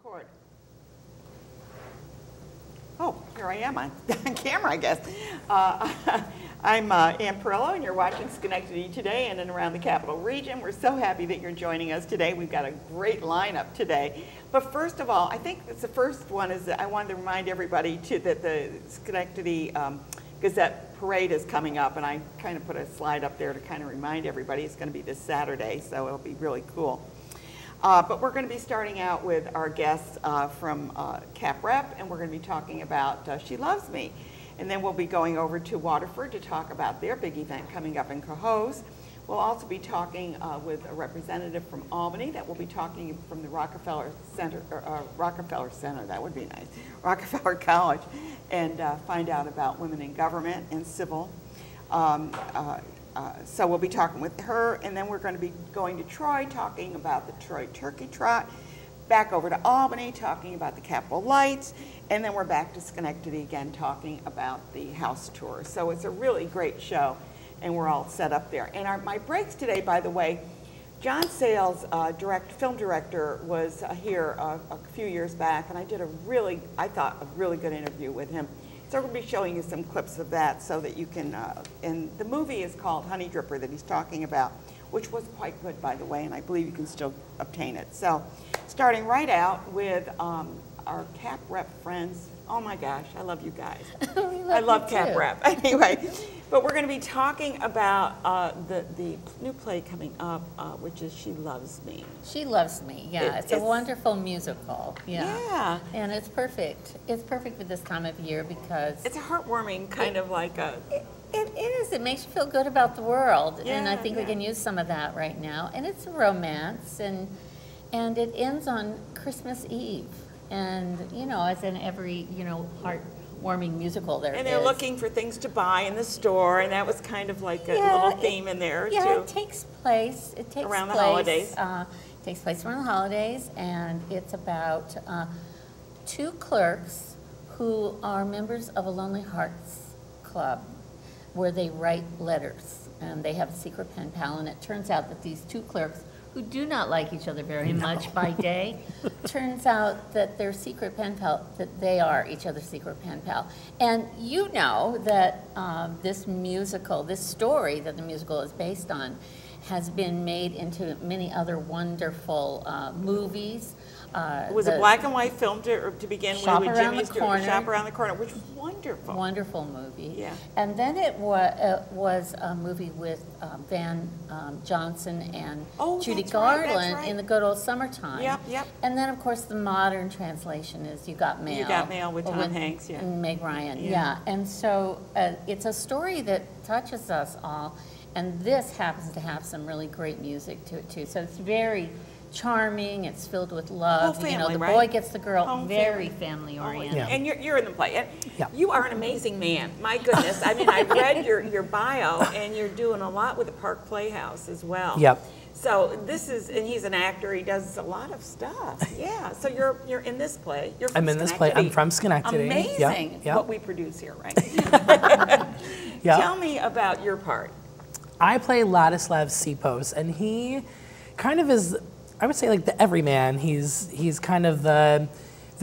Record. Oh, here I am on camera, I guess. I'm Ann Perillo, and you're watching Schenectady Today and around the Capital Region. We're so happy that you're joining us today. We've got a great lineup today. But first of all, I think it's the first one is that I wanted to remind everybody too that the Schenectady Gazette Parade is coming up, and I kind of put a slide up there to kind of remind everybody. It's going to be this Saturday, so it'll be really cool. But we're going to be starting out with our guests from Cap Rep, and we're going to be talking about She Loves Me. And then we'll be going over to Waterford to talk about their big event coming up in Cohoes. We'll also be talking with a representative from Albany that will be talking from the Rockefeller Center, that would be nice, Rockefeller College, and find out about women in government and civil. So we'll be talking with her, and then we're going to be going to Troy, talking about the Troy Turkey Trot, back over to Albany, talking about the Capitol Lights, and then we're back to Schenectady again, talking about the house tour. So it's a really great show, and we're all set up there. And my breaks today, by the way, John Sayles, film director, was here a few years back, and I did I thought, a really good interview with him. So we'll be showing you some clips of that so that you can, and the movie is called Honey Dripper that he's talking about, which was quite good, by the way, and I believe you can still obtain it. So starting right out with our Cap Rep friends. Oh my gosh, I love you guys. I love Cap Rep. Anyway, but we're going to be talking about the new play coming up, which is She Loves Me. She Loves Me, yeah. It's a wonderful musical. Yeah. And it's perfect. It's perfect for this time of year because it's a heartwarming kind of like a... It is. It makes you feel good about the world, and I think we can use some of that right now. And it's a romance, and it ends on Christmas Eve. And, you know, as in every, heartwarming musical there is. And they're looking for things to buy in the store, and that was kind of like a little theme in there, too. Yeah, it takes place around the holidays. It takes place around the holidays, and it's about two clerks who are members of a Lonely Hearts Club where they write letters, and they have a secret pen pal, and it turns out that these two clerks who do not like each other very much by day, turns out that their secret pen pal, that they are each other's secret pen pal. And you know that this story that the musical is based on, has been made into many other wonderful movies. It was a black and white film to begin with Jimmy Stewart, Shop Around the Corner, which was wonderful. Wonderful movie. Yeah. And then it was a movie with Van Johnson and Judy Garland in the good old summertime. Yep. And then, of course, the modern translation is You Got Mail. You Got Mail with Tom Hanks, and Meg Ryan. Yeah. And so it's a story that touches us all. And this happens to have some really great music to it, too. So it's very charming. It's filled with love. Whole family, the boy gets the girl. Very family-oriented. Yeah. And you're in the play. You are an amazing man. My goodness. I mean, I read your bio, and you're doing a lot with the Park Playhouse as well. Yep. So and he's an actor. He does a lot of stuff. Yeah. So you're in this play. You're from Schenectady. This play. I'm from Schenectady. Amazing. Yep. What we produce here, right? Tell me about your part. I play Ladislav Sipos, and he kind of is, I would say, like the everyman. He's kind of the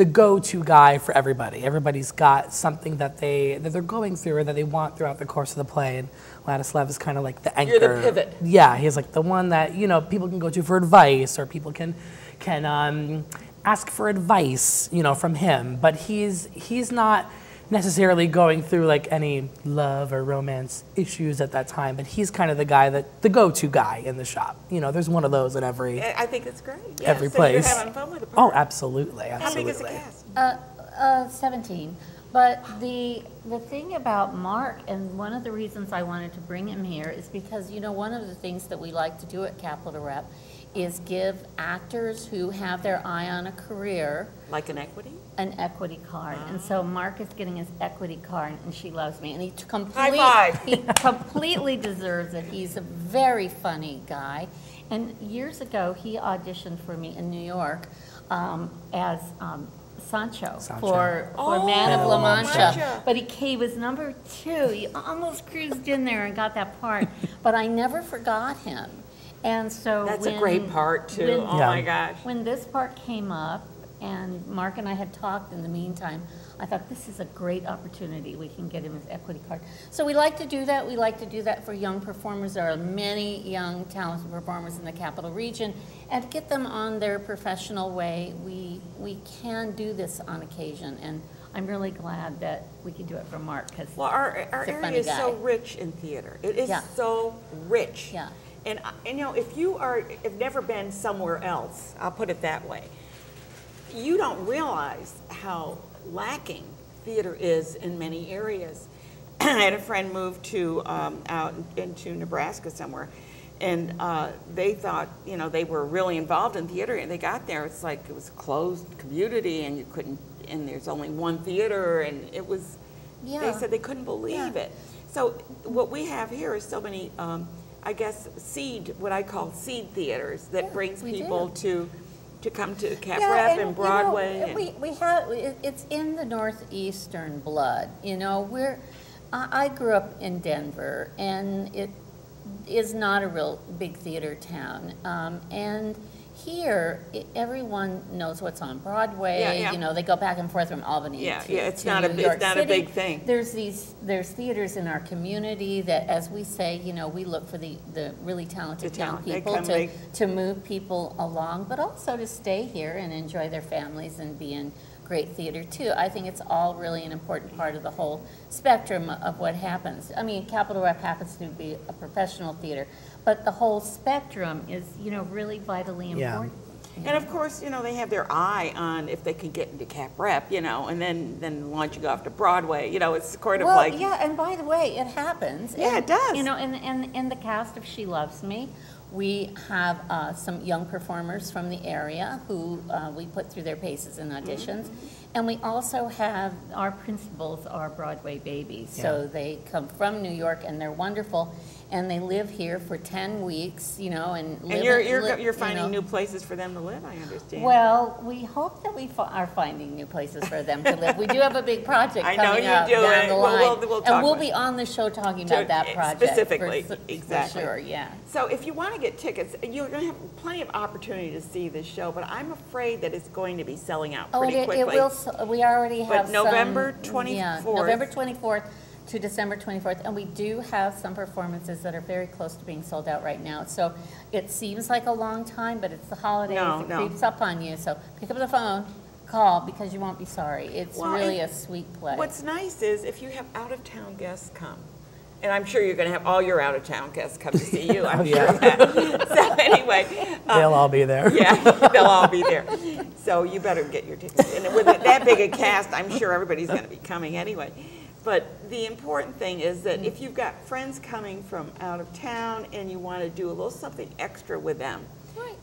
go-to guy for everybody. Everybody's got something that they're going through or that they want throughout the course of the play, and Ladislav is kind of like the anchor. You're the pivot. Yeah, he's like the one that people can go to for advice, or people can ask for advice from him. But he's not necessarily going through like any love or romance issues at that time, but he's kind of the go-to guy in the shop. There's one of those in every. I think it's great. Yeah. Every place. You're having fun with the part. Oh, absolutely. How big is the cast? 17. But the thing about Mark, and one of the reasons I wanted to bring him here is because one of the things that we like to do at Capital Rep is give actors who have their eye on a career, like an equity card. And so Mark is getting his equity card, and She Loves Me, and he completely deserves it. He's a very funny guy, and years ago he auditioned for me in New York as Sancho for Man of La Mancha, but he was number 2. He almost cruised in there and got that part, but I never forgot him. And so that's a great part too. Oh my gosh! When this part came up, and Mark and I had talked in the meantime. I thought this is a great opportunity. We can get him his equity card. So we like to do that. We like to do that for young performers. There are many young, talented performers in the Capital Region, and to get them on their professional way, we can do this on occasion. And I'm really glad that we can do it for Mark, because well, our area is so rich in theater. It is so rich. Yeah. And you know, if you have never been somewhere else, I'll put it that way, you don't realize how lacking theater is in many areas. I had a friend move to out into Nebraska somewhere, and they thought, you know, they were really involved in theater, and they got there, it's like it was a closed community, and you couldn't, and there's only one theater, and it was, they said they couldn't believe it. So what we have here is so many, I guess, what I call seed theaters that brings people to come to Cap Rep and Broadway. You know, we have, it's in the northeastern blood. You know, I grew up in Denver, and it is not a real big theater town. And here, everyone knows what's on Broadway. You know, they go back and forth from Albany to it's not a big thing. There's theaters in our community that, as we say, you know, we look for the really talented young people to move people along, but also to stay here and enjoy their families and be in great theater too. I think it's all really an important part of the whole spectrum of what happens. I mean, Capital Rep happens to be a professional theater, but the whole spectrum is, you know, really vitally important. And of course, you know, they have their eye on if they can get into Cap Rep, you know, and then launch you go off to Broadway. You know, it's sort of like... yeah, and by the way, it happens. Yeah, it does. You know, in the cast of She Loves Me, we have some young performers from the area who we put through their paces and auditions. And we also have, our principals are Broadway babies. So they come from New York, and they're wonderful. And they live here for 10 weeks, you know, and you're finding new places for them to live, I understand. Well, we hope that we are finding new places for them to live. We do have a big project coming up down the line, and we'll be on the show talking about that project specifically. For sure, yeah. So if you want to get tickets, you're going to have plenty of opportunity to see this show, but I'm afraid that it's going to be selling out pretty quickly. It will. We already have November 24th. Yeah, November 24th. To December 24th, and we do have some performances that are very close to being sold out right now. So it seems like a long time, but it's the holidays. It creeps up on you. So pick up the phone, call, because you won't be sorry. It's really a sweet play. What's nice is if you have out-of-town guests come, and I'm sure you're going to have all your out-of-town guests come to see you. I'm sure of that. So anyway. They'll all be there. Yeah, they'll all be there. So you better get your tickets. And with that big a cast, I'm sure everybody's going to be coming anyway. But the important thing is that if you've got friends coming from out of town and you want to do a little something extra with them,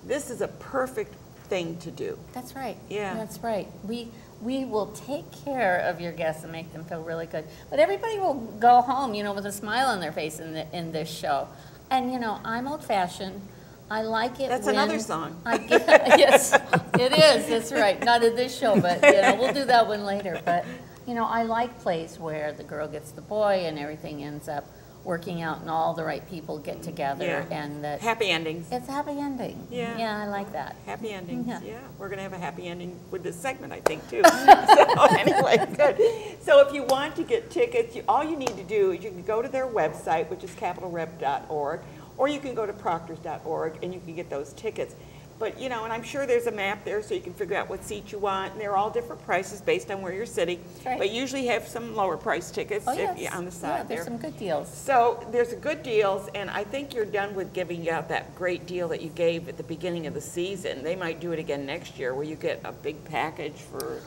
this is a perfect thing to do. That's right. Yeah. That's right. We will take care of your guests and make them feel really good. But everybody will go home, you know, with a smile on their face in this show. And, you know, I'm old-fashioned. I like it. That's another song. Yes, it is. That's right. Not in this show, but, you know, we'll do that one later. But, you know, I like plays where the girl gets the boy and everything ends up working out and all the right people get together and that happy endings. It's a happy ending. Yeah, I like that. Happy endings. Yeah, we're gonna have a happy ending with this segment, I think, too. So anyway, good. So if you want to get tickets, all you need to do is you can go to their website, which is capitalrep.org, or you can go to proctors.org and you can get those tickets. But, you know, and I'm sure there's a map there so you can figure out what seat you want. And they're all different prices based on where you're sitting. Right. But usually have some lower price tickets on the side there. There's some good deals. So there's good deals, and I think you're done with giving out that great deal that you gave at the beginning of the season. They might do it again next year where you get a big package for...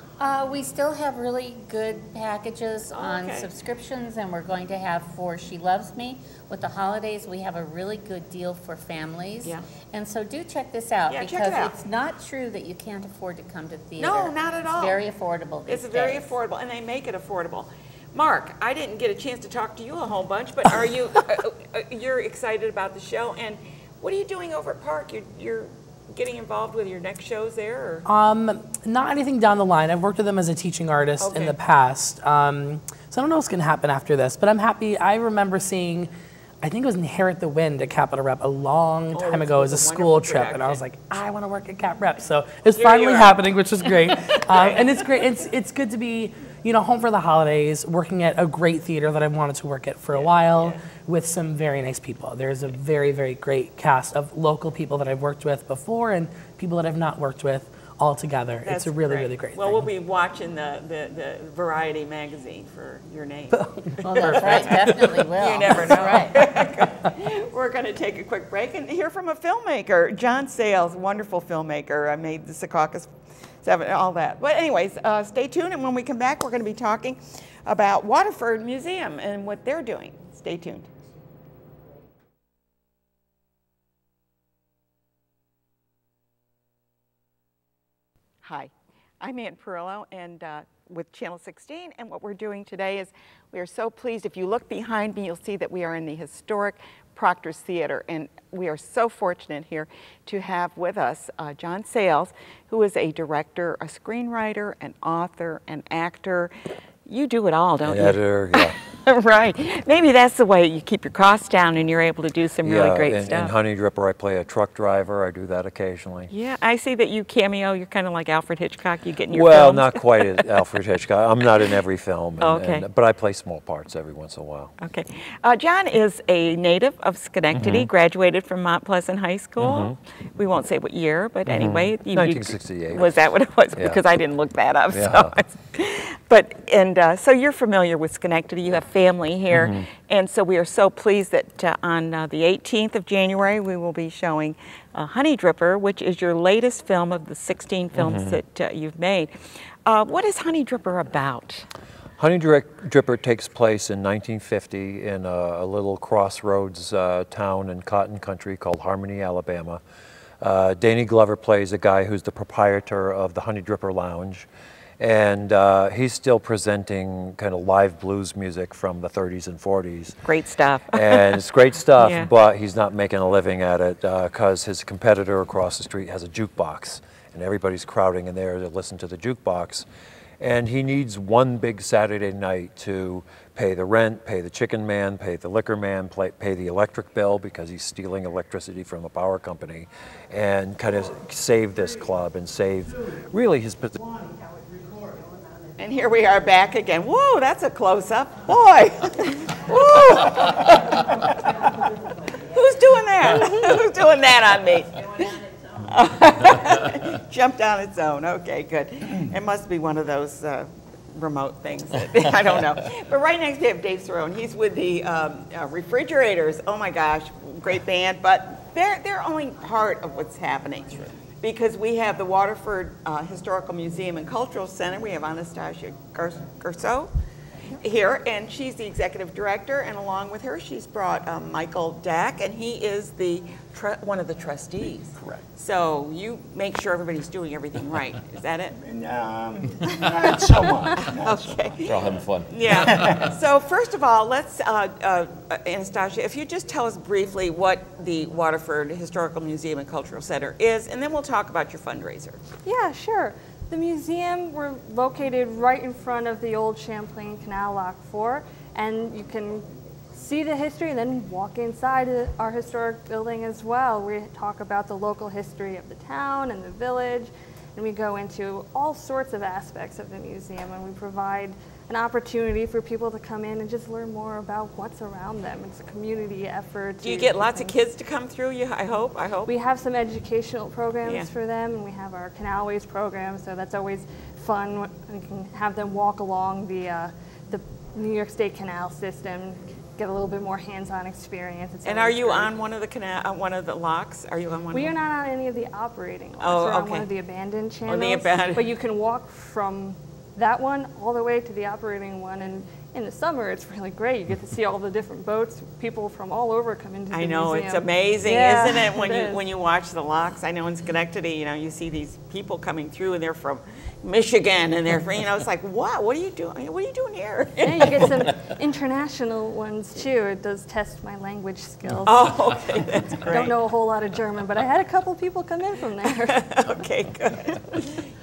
we still have really good packages on subscriptions, and we're going to have for She Loves Me. With the holidays, we have a really good deal for families. Yeah. And so do check this out, because it's not true that you can't afford to come to theater. No, not at all. It's very affordable these days. It's very affordable, and they make it affordable. Mark, I didn't get a chance to talk to you a whole bunch, but are you you're excited about the show? And what are you doing over at Park? You're getting involved with your next shows there? Or? Not anything down the line. I've worked with them as a teaching artist in the past. So I don't know what's going to happen after this, but I'm happy. I remember seeing I think it was Inherit the Wind at Capitol Rep a long time ago as a school trip, and I was like, I want to work at Cap Rep. So it's finally happening, which is great. And it's great. It's good to be, you know, home for the holidays, working at a great theater that I've wanted to work at for a while with some very nice people. There's a very, very great cast of local people that I've worked with before and people that I've not worked with all together. It's a really, really great thing. We'll be watching the Variety magazine for your name. Well, that's right, definitely will. You never know. Right. We're going to take a quick break and hear from a filmmaker, John Sayles, wonderful filmmaker. I made the Secaucus 7, all that. But anyways, stay tuned, and when we come back, we're going to be talking about Waterford Museum and what they're doing. Stay tuned. Hi, I'm Ann Perillo and with Channel 16, and what we're doing today is we are so pleased. If you look behind me, you'll see that we are in the historic Proctor's Theater, and we are so fortunate here to have with us John Sayles, who is a director, a screenwriter, an author, an actor. You do it all, don't you? Editor, yeah. Right. Maybe that's the way you keep your costs down and you're able to do some really great stuff. In Honey Dripper, I play a truck driver. I do that occasionally. Yeah, I see that you cameo. You're kind of like Alfred Hitchcock. You get in your Well, films. not quite as Alfred Hitchcock. I'm not in every film, Okay. but I play small parts every once in a while. Okay. John is a native of Schenectady, graduated from Mount Pleasant High School. We won't say what year, but anyway. 1968. Was that what it was? Yeah. Because I didn't look that up. Yeah. So you're familiar with Schenectady. You have family here. And so we are so pleased that on the 18th of January, we will be showing Honey Dripper, which is your latest film of the 16 films that you've made. What is Honey Dripper about? Honey Dripper takes place in 1950 in a little crossroads town in cotton country called Harmony, Alabama. Danny Glover plays a guy who's the proprietor of the Honey Dripper Lounge. And he's still presenting kind of live blues music from the 30s and 40s. Great stuff. And it's great stuff, but he's not making a living at it because his competitor across the street has a jukebox. And everybody's crowding in there to listen to the jukebox. And he needs one big Saturday night to pay the rent, pay the chicken man, pay the liquor man, pay the electric bill because he's stealing electricity from a power company, and kind of save this club and save really his position. And here we are back again. Whoa, that's a close-up. Boy. Woo. Who's doing that? Who's doing that on me? Jumped on its own. Okay, good. It must be one of those remote things. That, I don't know. But right next we have Dave Cerrone. He's with the Refrigerators. Oh my gosh, great band. But they're only part of what's happening. Sure. Because we have the Waterford Historical Museum and Cultural Center. We have Anastasia Garceau here, and she's the executive director, and along with her she's brought Michael Dack, and he is the one of the trustees. Correct. So you make sure everybody's doing everything right. Is that it? Not so much. Okay. We're all having fun. Yeah. So first of all, let's, Anastasia, if you just tell us briefly what the Waterford Historical Museum and Cultural Center is, and then we'll talk about your fundraiser. Yeah, sure. The museum, we're located right in front of the old Champlain Canal Lock 4, and you can see the history and then walk inside our historic building as well. We talk about the local history of the town and the village, and we go into all sorts of aspects of the museum, and we provide an opportunity for people to come in and just learn more about what's around them. It's a community effort. Do you get lots of kids to come through? I hope. We have some educational programs for them, and we have our Canalways program, so that's always fun. We can have them walk along the New York State Canal system, get a little bit more hands-on experience. And are you on one of the locks? Are you on one? We are not on any of the operating locks. Oh, We're okay. on one of the abandoned channels. On the abandoned. But you can walk from that one all the way to the operating one, and in the summer it's really great. You get to see all the different boats. People from all over come into the museum. I know, it's amazing, isn't it, when you watch the locks? I know in Schenectady, you see these people coming through, and they're from Michigan, and they're, it's like, what are you doing? What are you doing here? Yeah, you get some international ones too. It does test my language skills. Oh, okay, that's I great. don't know a whole lot of German, but I had a couple people come in from there. Okay, good.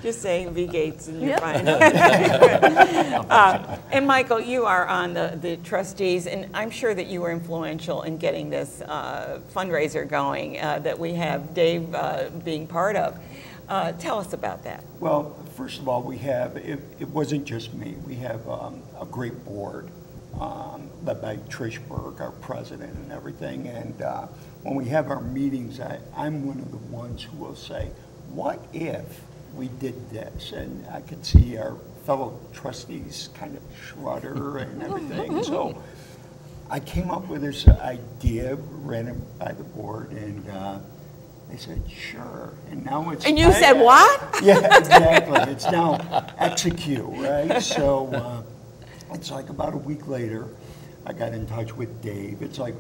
Just saying V Gates and you're Yep. fine. And Michael, you are on the trustees, and I'm sure that you were influential in getting this fundraiser going that we have Dave being part of. Tell us about that. Well, first of all, we have, it wasn't just me. We have a great board led by Trish Berg, our president and everything. And when we have our meetings, I'm one of the ones who will say, what if we did this? And I could see our fellow trustees kind of shudder and everything. So I came up with this idea, ran it by the board, and they said, sure. And now it's... And you said what? Yeah, exactly. It's now execute, right? So it's like about a week later, I got in touch with Dave. It's like,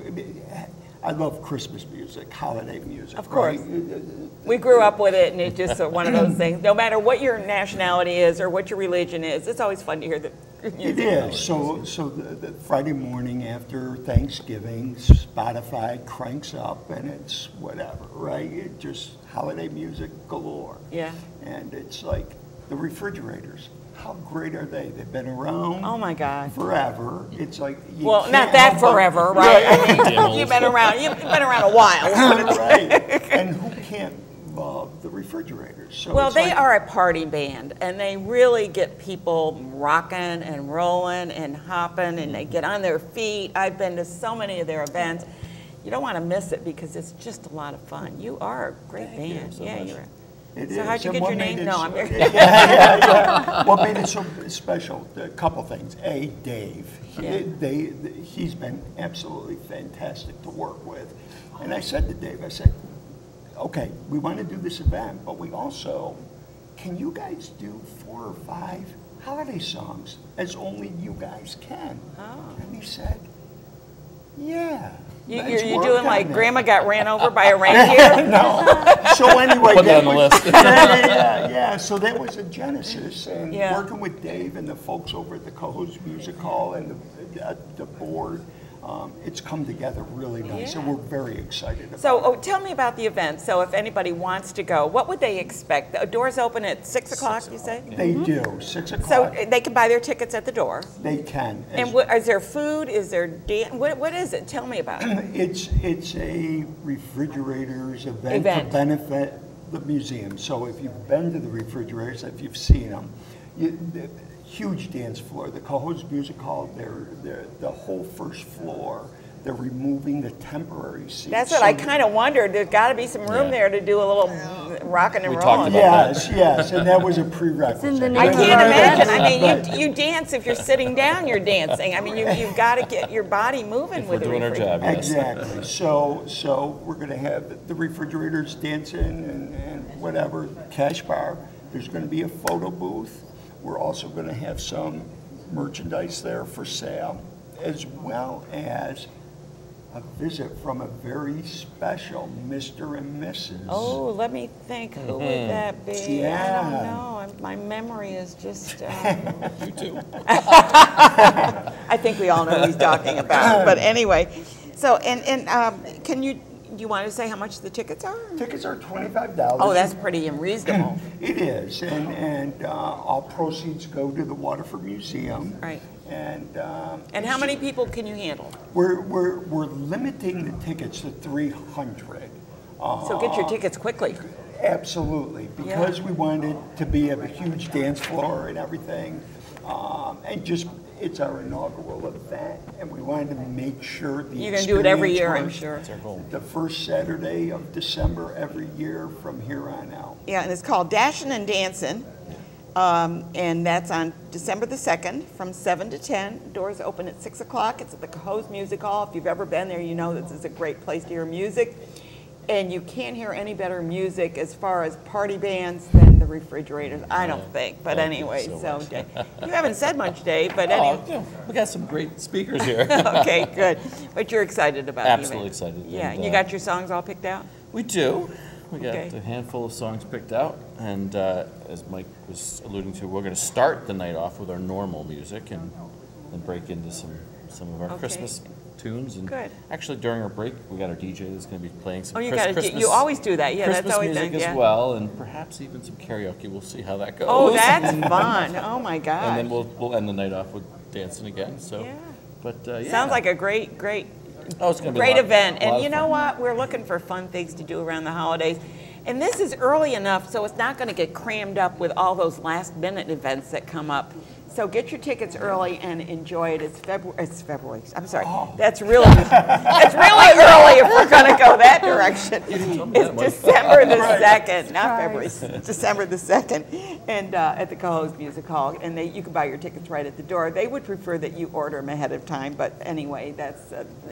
I love Christmas music, holiday music. Of course. Right? We grew up with it, and it's just one of those things. No matter what your nationality is or what your religion is, it's always fun to hear the music. It is. So the Friday morning after Thanksgiving, Spotify cranks up, and it's whatever, right? It just holiday music galore. Yeah. And it's like the Refrigerators. How great are they? They've been around. Oh my God. Forever. It's like Well, not that forever, right? I mean, you've been around a while. Right. And who can't love the Refrigerators? So Well, it's they like, are a party band, and they really get people rocking and rolling and hopping, and they get on their feet. I've been to so many of their events. You don't want to miss it because it's just a lot of fun. You are a great band. so Yeah, much. you're. It So is. how'd you And get what your made name? it No, so- I'm very- yeah. What made it so special? A couple things. A, Dave. He's been absolutely fantastic to work with. And I said to Dave, I said, okay, we want to do this event, but we also, can you guys do 4 or 5 holiday songs as only you guys can? Oh. And he said, yeah. You're let's work doing on like that." Grandma got ran over by a reindeer? No. So anyway, Put that on the list. yeah. So that was a genesis, and Yeah. working with Dave and the folks over at the Cohoes Music Hall and the board, it's come together really nice, and Yeah. we're very excited about So it. tell me about the event. So if anybody wants to go, what would they expect? The doors open at 6 o'clock, you say? They do 6 So o'clock. they can buy their tickets at the door. They can. And is there food? Is there what is it? Tell me about it. It's a Refrigerators event to benefit the museum. So if you've been to the Refrigerators, if you've seen them, the huge dance floor. The Cohoes Music Hall, they're the whole first floor. They're removing the temporary seats. That's what So I kind of wondered. There's got to be some room there to do a little rocking and We rolling. talked about Yes, and that was a prerequisite. It's in the name I of can't our imagine. event. I mean, you dance if you're sitting down. You're dancing. I mean, you've got to get your body moving If with we're the doing our refrigerator. job, yes. Exactly. So we're going to have the Refrigerators dancing and whatever, cash bar. There's going to be a photo booth. We're also going to have some merchandise there for sale, as well as a visit from a very special Mr. and Mrs. Oh, let me think. Who would that be? I Yeah. don't know. My memory is just. You too. I think we all know who he's talking about. But anyway, so can you? Do you want to say how much the tickets are? Tickets are $25. Oh, that's pretty unreasonable. It is, and all proceeds go to the Waterford Museum. Right. And And how many people can you handle? we're limiting the tickets to 300. So get your tickets quickly. Absolutely, because we wanted to be a huge dance floor and everything, and just it's our inaugural event, and we wanted to make sure the You're going to do it every year, I'm experience sure. was the first Saturday of December every year from here on out. Yeah, and it's called Dashin' and Dancin'. And that's on December the 2nd from 7 to 10. Doors open at 6 o'clock. It's at the Cohoes Music Hall. If you've ever been there, you know this is a great place to hear music. And you can't hear any better music as far as party bands than the Refrigerators, I don't think. But Thank you anyway, so so much. Dave, you haven't said much, Dave, but anyway. Oh, yeah, we got some great speakers here. Okay, good. But you're excited about Absolutely the event. excited. Yeah, And, and you got your songs all picked out? We do. We got Okay. a handful of songs picked out, and as Mike was alluding to, we're going to start the night off with our normal music and then break into some some of our Christmas tunes. And Good. actually, during our break, we got our DJ that's going to be playing some Christmas. You always do that. Yeah, Christmas that's always music yeah. as well, and perhaps even some karaoke. We'll see how that goes. Oh, that's fun. Oh my gosh. And then we'll end the night off with dancing again. So, Yeah. but yeah. Sounds like a great it's gonna be great event. a lot And of you know fun. what? We're looking for fun things to do around the holidays. And this is early enough, so it's not going to get crammed up with all those last-minute events that come up. So get your tickets early and enjoy it. It's February. I'm sorry. That's really early if we're going to go that direction. It's December the 2nd, not February. It's December the 2nd, and at the Cohoes Music Hall. And you can buy your tickets right at the door. They would prefer that you order them ahead of time, but anyway,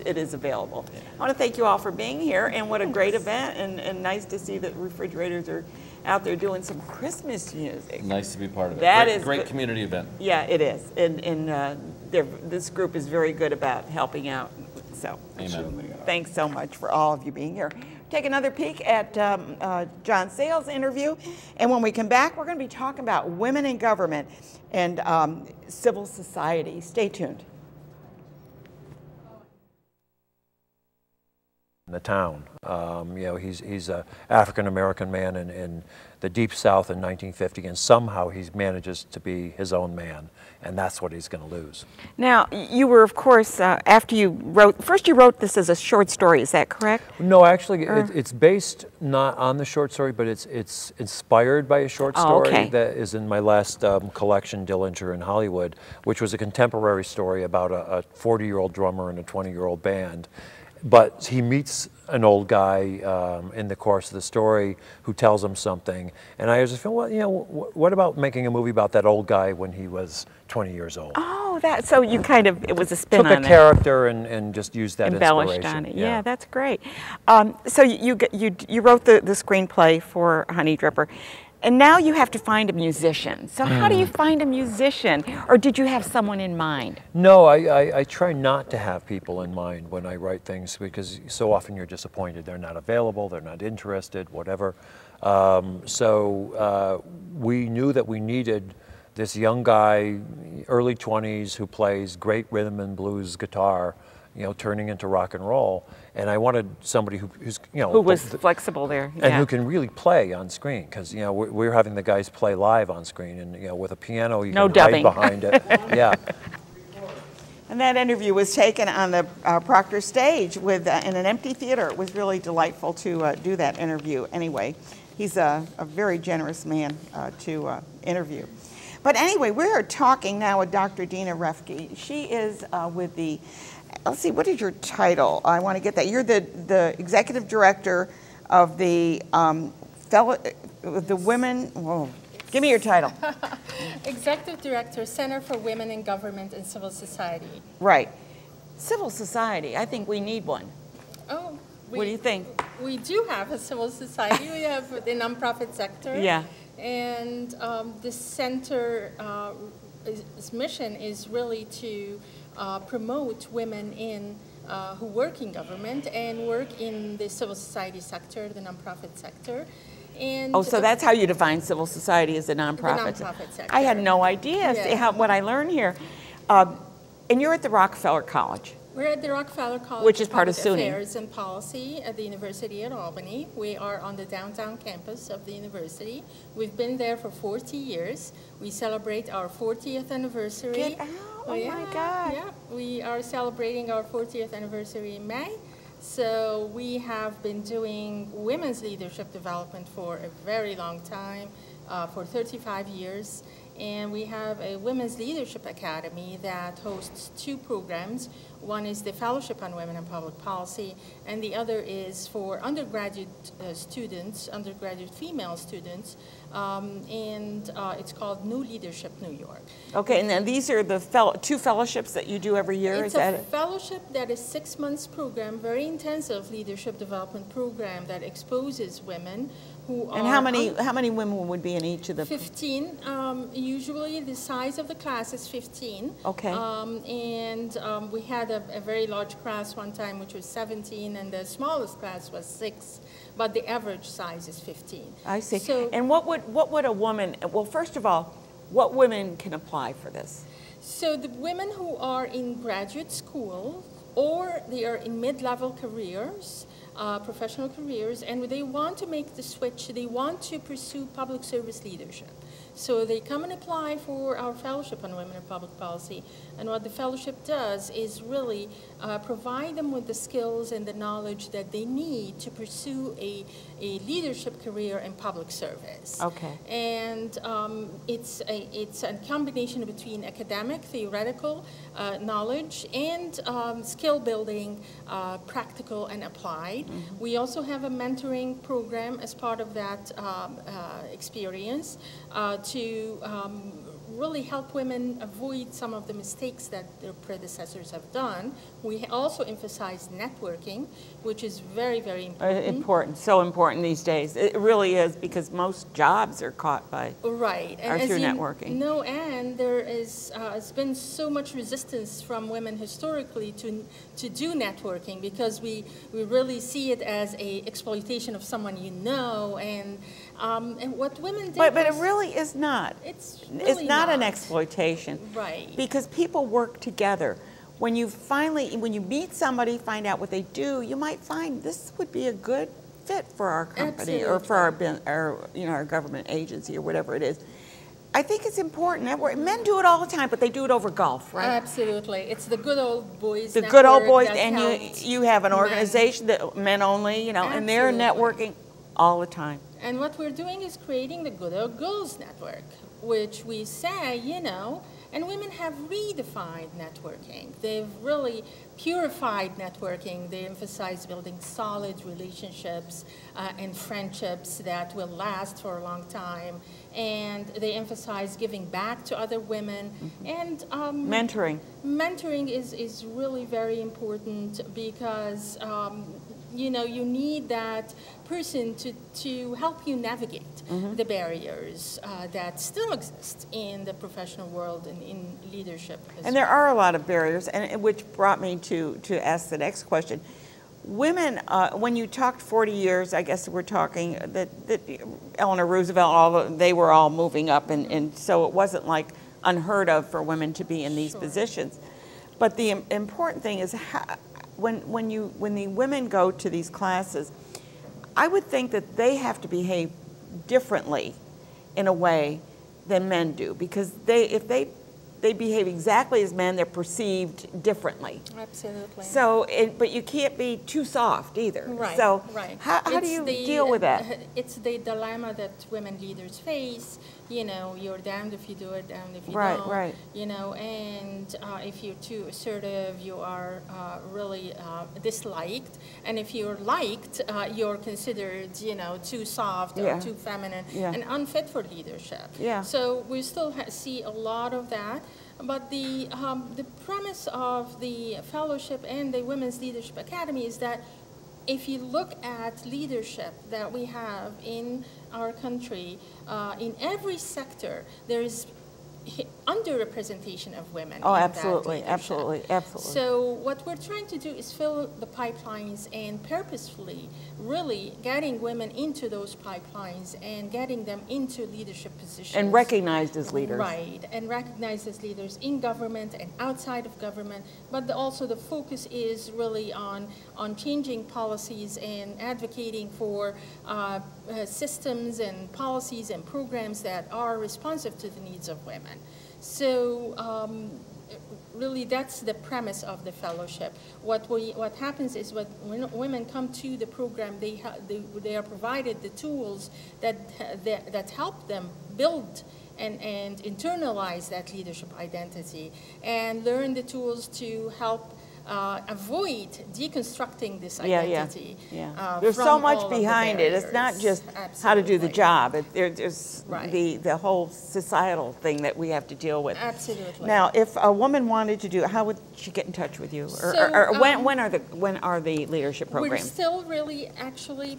it is available. I want to thank you all for being here, and what a great event, and nice to see that refrigerators are out there doing some Christmas music. Nice to be part of it. That is great community event. Yeah, it is, and this group is very good about helping out. So, Amen. Thanks so much for all of you being here. Take another peek at John Sayles' interview, and when we come back, we're going to be talking about women in government and civil society. Stay tuned. In the town. You know, he's an African-American man in the Deep South in 1950, and somehow he manages to be his own man, and that's what he's going to lose. Now, you were, of course, after you wrote this as a short story, is that correct? No, actually, it's based not on the short story, but it's inspired by a short story that is in my last collection, Dillinger in Hollywood, which was a contemporary story about a 40-year-old drummer and a 20-year-old band. But he meets an old guy in the course of the story who tells him something. And I just feel, well, you know, what about making a movie about that old guy when he was 20 years old? Oh, so you kind of, it was a spin on it. Took a character and just used that embellished inspiration. On it. Yeah, that's great. So you wrote the screenplay for Honey Dripper. And now you have to find a musician. So how do you find a musician? Or did you have someone in mind? No, I try not to have people in mind when I write things, because so often you're disappointed. They're not available, they're not interested, whatever. So we knew that we needed this young guy, early 20s, who plays great rhythm and blues guitar, you know, turning into rock and roll. And I wanted somebody who's, you know, who was flexible there, and who can really play on screen, because, you know, we're having the guys play live on screen, and, you know, with a piano you can hide behind it. Yeah. And that interview was taken on the Proctor stage in an empty theater. It was really delightful to do that interview. Anyway, he's a very generous man to interview. But anyway, we're talking now with Dr. Dina Refke. She is with the, let's see, what is your title? I want to get that. You're the executive director of the women. Whoa, give me your title. Executive Director, Center for Women in Government and Civil Society. Right, civil society. I think we need one. Oh, what do you think? We do have a civil society. We have the nonprofit sector. Yeah. And the center, its mission is really to promote women who work in government and work in the civil society sector, the nonprofit sector. And so that's how you define civil society, as a nonprofit. The nonprofit sector. I had no idea what I learned here. And you're at the Rockefeller College. We're at the Rockefeller College Which is part of Public SUNY. Affairs and Policy at the University at Albany. We are on the downtown campus of the university. We've been there for 40 years. We celebrate our 40th anniversary. Get out. Oh my God. Yeah, we are celebrating our 40th anniversary in May. So we have been doing women's leadership development for a very long time, for 35 years. And we have a Women's Leadership Academy that hosts two programs. One is the Fellowship on Women and Public Policy, and the other is for undergraduate students, undergraduate female students, and it's called New Leadership New York. Okay, and then these are the two fellowships that you do every year? It's a fellowship that is 6 months program, very intensive leadership development program that exposes women who are... And how many women would be in each of the... 15. Usually the size of the class is 15. Okay. And we had a very large class one time, which was 17, and the smallest class was 6, but the average size is 15. I see. So, and what would a woman, well, first of all, what women can apply for this? So the women who are in graduate school or they are in mid-level careers, professional careers, and they want to make the switch, they want to pursue public service leadership. So they come and apply for our fellowship on women in public policy. And what the fellowship does is really provide them with the skills and the knowledge that they need to pursue a leadership career in public service. Okay. And it's a combination between academic, theoretical knowledge and skill building, practical and applied. Mm-hmm. We also have a mentoring program as part of that experience to really help women avoid some of the mistakes that their predecessors have done. We also emphasize networking, which is very, very important. So important these days. It really is, because most jobs are caught by right. And through networking. No, and there is has been so much resistance from women historically to do networking, because we really see it as a exploitation of someone you know, and what women did. But it really is not. It's really not an exploitation. Right. Because people work together. When you meet somebody, find out what they do, you might find this would be a good fit for our company. Absolutely. Or for our government agency or whatever it is. I think it's important. Men do it all the time, but they do it over golf, right? Absolutely. It's the good old boys. The good old boys, and you have an organization that men only, and they're networking all the time. And what we're doing is creating the Good Old Girls Network, which we say, and women have redefined networking. They've really purified networking. They emphasize building solid relationships and friendships that will last for a long time. And they emphasize giving back to other women. Mm-hmm. And mentoring. Mentoring is really very important, because you need that person to help you navigate mm-hmm. the barriers that still exist in the professional world and in leadership. And there are a lot of barriers, and which brought me to ask the next question. Women, when you talked 40 years, I guess we're talking that Eleanor Roosevelt, they were all moving up, and so it wasn't like unheard of for women to be in these Sure. positions. But the important thing is when the women go to these classes, I would think that they have to behave differently in a way than men do, because if they behave exactly as men, they're perceived differently. Absolutely. So, but you can't be too soft either. Right. So, right. how do you deal with that? It's the dilemma that women leaders face. You're damned if you do it, damned if you right, don't. Right. And if you're too assertive, you are really disliked. And if you're liked, you're considered, too soft or too feminine and unfit for leadership. Yeah. So we still see a lot of that. But the premise of the fellowship and the Women's Leadership Academy is that if you look at leadership that we have in our country, in every sector, there is underrepresentation of women. Oh, absolutely, absolutely, absolutely. So what we're trying to do is fill the pipelines and purposefully really getting women into those pipelines and getting them into leadership positions. And recognized as leaders. Right, and recognized as leaders in government and outside of government, but also the focus is really on changing policies and advocating for systems and policies and programs that are responsive to the needs of women. So really that's the premise of the fellowship. What happens is when women come to the program, they are provided the tools that help them build and internalize that leadership identity, and learn the tools to help avoid deconstructing this identity. There's so much behind it. It's not just how to do the job. There's the whole societal thing that we have to deal with. Absolutely. Now, if a woman wanted to do it, how would she get in touch with you? Or when are the leadership programs? We're still really actually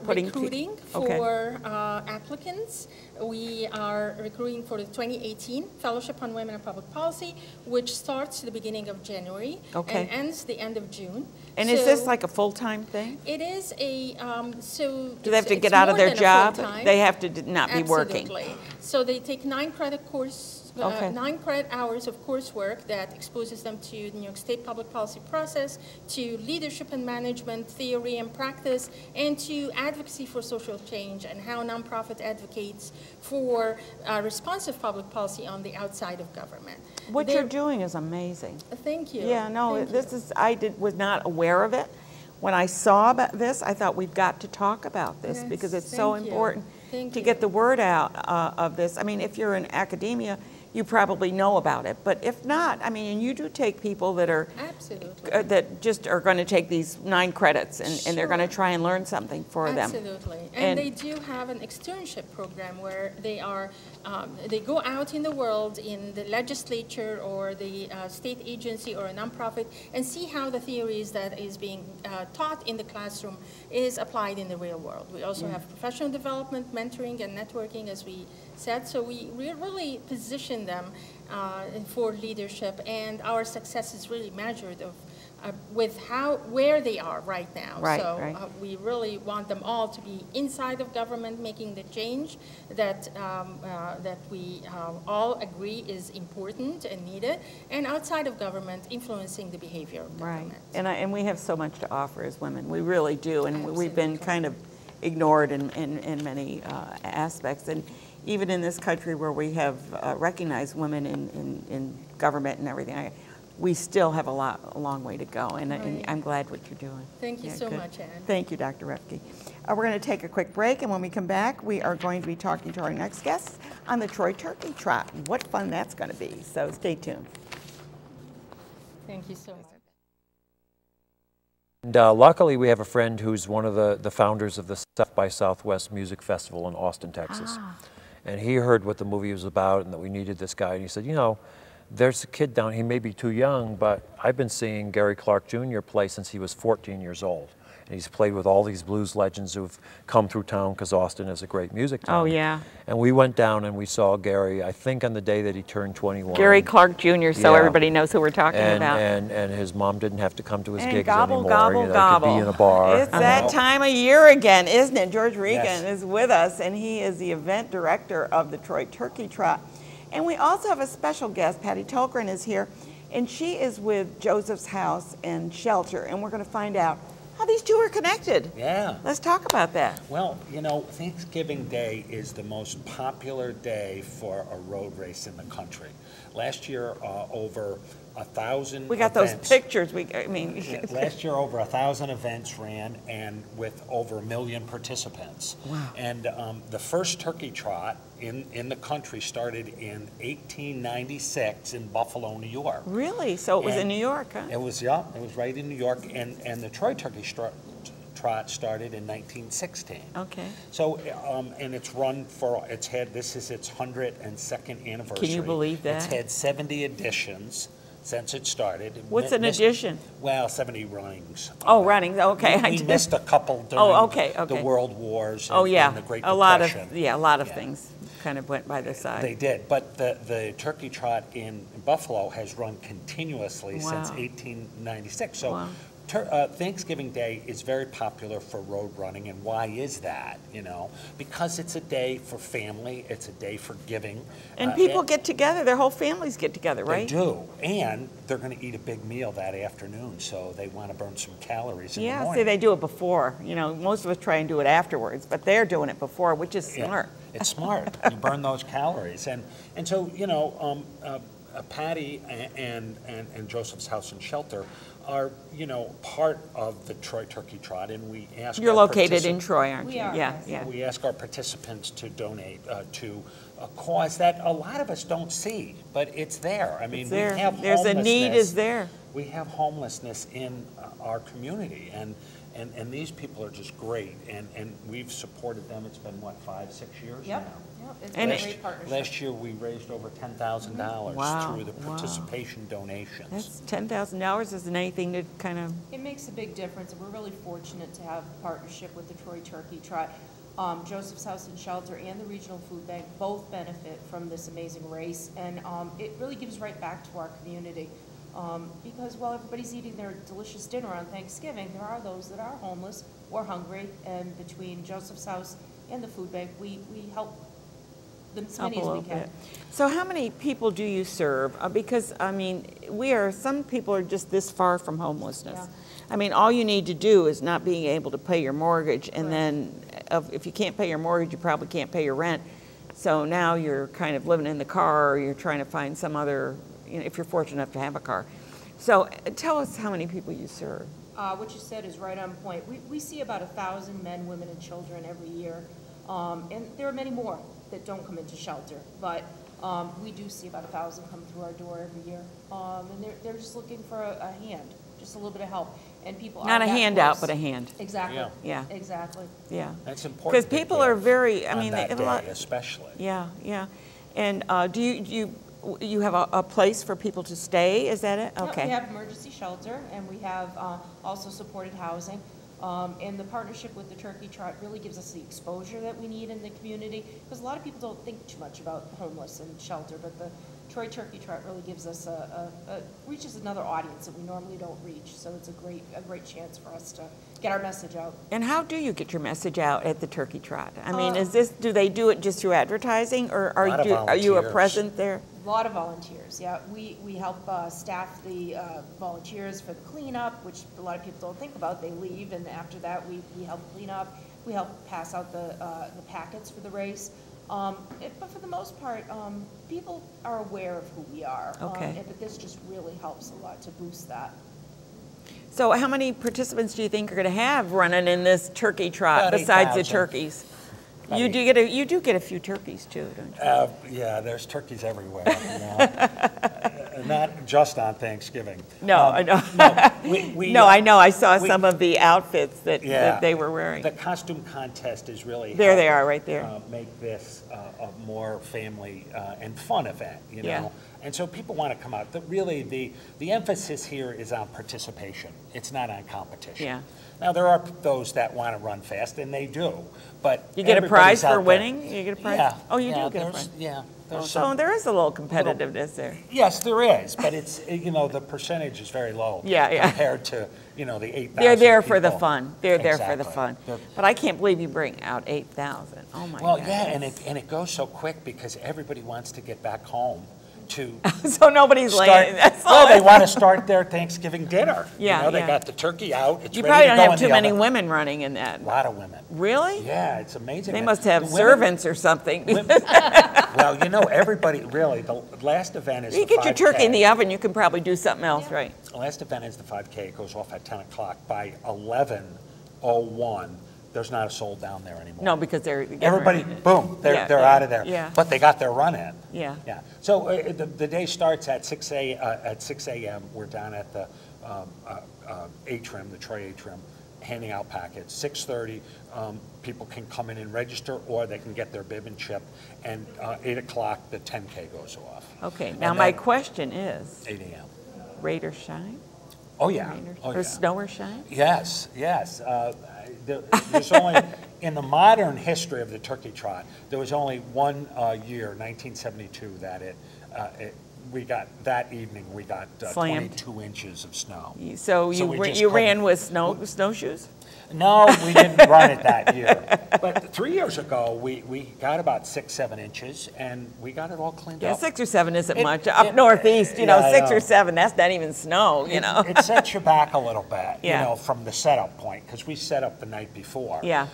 recruiting for applicants. We are recruiting for the 2018 Fellowship on Women in Public Policy, which starts the beginning of January and ends the end of June. And is this like a full-time thing? It is a, so... Do they have to get out of their job? They have to not be working. Absolutely. So they take 9 credit course Okay. 9 credit hours of coursework that exposes them to the New York State public policy process, to leadership and management theory and practice, and to advocacy for social change and how nonprofit advocates for responsive public policy on the outside of government. What you're doing is amazing. Thank you. Yeah, no, Thank this you. is, was not aware of it. When I saw about this, I thought we've got to talk about this Yes, because it's so thank you. important Thank to you. get the word out of this. I mean, if you're in academia, you probably know about it, but if not, I mean, and you do take people that are Absolutely. that just are going to take these 9 credits and they're going to Sure. try and learn something for them. Absolutely. And- And they do have an externship program where they are, they go out in the world in the legislature or the state agency or a nonprofit and see how the theories that is being taught in the classroom is applied in the real world. We also have professional development, mentoring, and networking, as we said. So we really position them for leadership, and our success is really measured with where they are right now. Right, so right. We really want them all to be inside of government, making the change that that we all agree is important and needed, and outside of government, influencing the behavior of Right, government. and we have so much to offer as women. We really do, and we've been Absolutely. kind of ignored in many aspects. And even in this country where we have recognized women in government and everything, we still have a long way to go, and Right. I'm glad what you're doing. Thank you Yeah, so good. much, Ann. Thank you, Dr. Refke. We're going to take a quick break, and when we come back, we are going to be talking to our next guest on the Troy Turkey Trot. What fun that's going to be, so stay tuned. Thank you so much. And luckily, we have a friend who's one of the founders of the South by Southwest Music Festival in Austin, Texas. And he heard what the movie was about and that we needed this guy. And he said, you know, there's a kid down, he may be too young, but I've been seeing Gary Clark Jr. play since he was 14 years old. And he's played with all these blues legends who've come through town because Austin is a great music town. Oh, yeah. And we went down and we saw Gary, I think on the day that he turned 21. Gary Clark Jr., so Yeah. everybody knows who we're talking about. And his mom didn't have to come to his And gigs gobble, anymore. gobble, you know, gobble. He could be in a bar. It's that time of year again, isn't it? George Regan Yes. is with us, and he is the event director of the Troy Turkey Trot. And we also have a special guest. Patty Tolgren is here, and she is with Joseph's House and Shelter, and we're going to find out how these two are connected. Yeah. Let's talk about that. Well, you know, Thanksgiving Day is the most popular day for a road race in the country. Last year, over 1,000 We got events. those pictures. Last year, over 1,000 events ran, and with over 1 million participants. Wow. And the first turkey trot in the country started in 1896 in Buffalo, New York. Really? So it was in And New York, huh? It was, yeah, it was right in New York, and the Troy Turkey Trot started in 1916. Okay. So, and it's run for, this is its 102nd anniversary. Can you believe that? It's had 70 editions since it started. What's an edition? Well, 70 runnings. Oh, running. Okay. We missed a couple during okay. the World Wars and, Oh, yeah. and the Great a lot Depression. of a lot of Yeah. things kind of went by the side. They did, but the Turkey Trot in Buffalo has run continuously since Wow. 1896. So Wow. Thanksgiving Day is very popular for road running, and why is that? You know, because it's a day for family, it's a day for giving. And people get together, their whole families get together, right? They do, and they're going to eat a big meal that afternoon, so they want to burn some calories in the Yeah, morning. see, they do it before. You know, most of us try and do it afterwards, but they're doing it before, which is Yeah, smart. it's smart. You burn those calories, and so you know, Patty and Joseph's House and Shelter are, you know, part of the Troy Turkey Trot, and we ask. You're our located in Troy, aren't We you? are, Yeah, yes. yeah. We ask our participants to donate to a cause that a lot of us don't see, but it's there. I mean, It's we there. have There's a need homelessness. is there. We have homelessness in our community, and these people are just great, and we've supported them. It's been, what, 5-6 years now? It's And been a it- great partnership. Last year, we raised over $10,000 Wow, through the wow. participation donations. That's $10,000 isn't anything to kind of, It makes a big difference, and we're really fortunate to have a partnership with the Troy Turkey Trot. Joseph's House and Shelter and the Regional Food Bank both benefit from this amazing race, and it really gives right back to our community. Because while everybody's eating their delicious dinner on Thanksgiving, there are those that are homeless or hungry, and between Joseph's House and the food bank, we help as many as we can. So how many people do you serve? Because, I mean, some people are just this far from homelessness. Yeah. I mean, all you need to do is not being able to pay your mortgage, and then if you can't pay your mortgage, you probably can't pay your rent. So now you're kind of living in the car, or you're trying to find some other, if you're fortunate enough to have a car. So tell us how many people you serve. What you said is right on point. We see about 1,000 men, women, and children every year. And there are many more that don't come into shelter, but we do see about 1,000 come through our door every year. And they're just looking for a hand, just a little bit of help. And people Not a handout, but a hand. Exactly. Yeah. Exactly. Yeah. That's important. Because people are very, I on mean, that they, day especially. Yeah, yeah. And do you have a place for people to stay? Is that it? Yeah, Okay. we have emergency shelter, and we have also supported housing. And the partnership with the Turkey Trot really gives us the exposure that we need in the community, because a lot of people don't think too much about homeless and shelter, but the Troy Turkey Trot really gives us reaches another audience that we normally don't reach. So it's a great chance for us to get our message out. And how do you get your message out at the Turkey Trot? I mean, do they do it just through advertising, or are you a present there? A lot of volunteers, yeah. We help staff the volunteers for the cleanup, which a lot of people don't think about. They leave, and after that, we help clean up. We help pass out the packets for the race. But for the most part, people are aware of who we are. Okay. But this just really helps a lot to boost that. So how many participants do you think are going to have running in this Turkey Trot About besides the 8,000. turkeys? About You do get a few turkeys too, don't you? Yeah, there's turkeys everywhere. Not just on Thanksgiving. No, I know. No, I know. I saw some of the outfits that they were wearing. The costume contest is really There they are, right there. Make this a more family and fun event, you know. Yeah. And so people want to come out. Really, the emphasis here is on participation. It's not on competition. Yeah. Now, there are those that want to run fast, and they do, but You get a prize everybody's for out there. winning? You get a prize? Yeah. Oh, you yeah, do get a there's- prize. Yeah. There's So some, there is a little competitiveness there. yes, there is, but it's, the percentage is very low. Yeah. Compared to, the 8,000 They're there for the people. fun. They're there for the Exactly. fun. They're- But I can't believe you bring out 8,000. Oh my Well, God. yeah, and it goes so quick because everybody wants to get back home to So nobody's start. laying. That's all Well, they it- want to start their Thanksgiving dinner. Yeah, They yeah. got the turkey out. It's You ready probably to don't go have in too the many oven. women running in that. A lot of women. Really? Yeah, it's amazing. They must have The women- servants or something. Well, everybody really. The last event is You the get your 5K. turkey in the oven, you can probably do something else, right? The last event is the 5K. It goes off at 10 o'clock. By 11:01, there's not a soul down there anymore. No, because they're getting Everybody, ready. boom, they're Yeah, out of there. yeah. But they got their run in. Yeah. Yeah. So the day starts at 6 a.m. We're down at the atrium, the Troy atrium, handing out packets. 6:30, people can come in and register, or they can get their bib and chip. And 8 o'clock, the 10K goes off. Okay, And now my then question is, 8 a.m. rain or shine? Oh, yeah. Rain Oh, or yeah. snow or shine? Yes, yes. There's only, in the modern history of the Turkey Trot, there was only one year, 1972, that we got, that evening, we got Slammed. 22 inches of snow. So we just you ran couldn't- with snowshoes? No, we didn't run it that year. But 3 years ago, we got about 6, 7 inches, and we got it all cleaned Yeah, up. 6 or 7 isn't It- much. Up it- northeast, yeah, I 6 know. or 7, that's not even snow, It sets you back a little bit, Yeah. from the setup point, because we set up the night before. Yeah.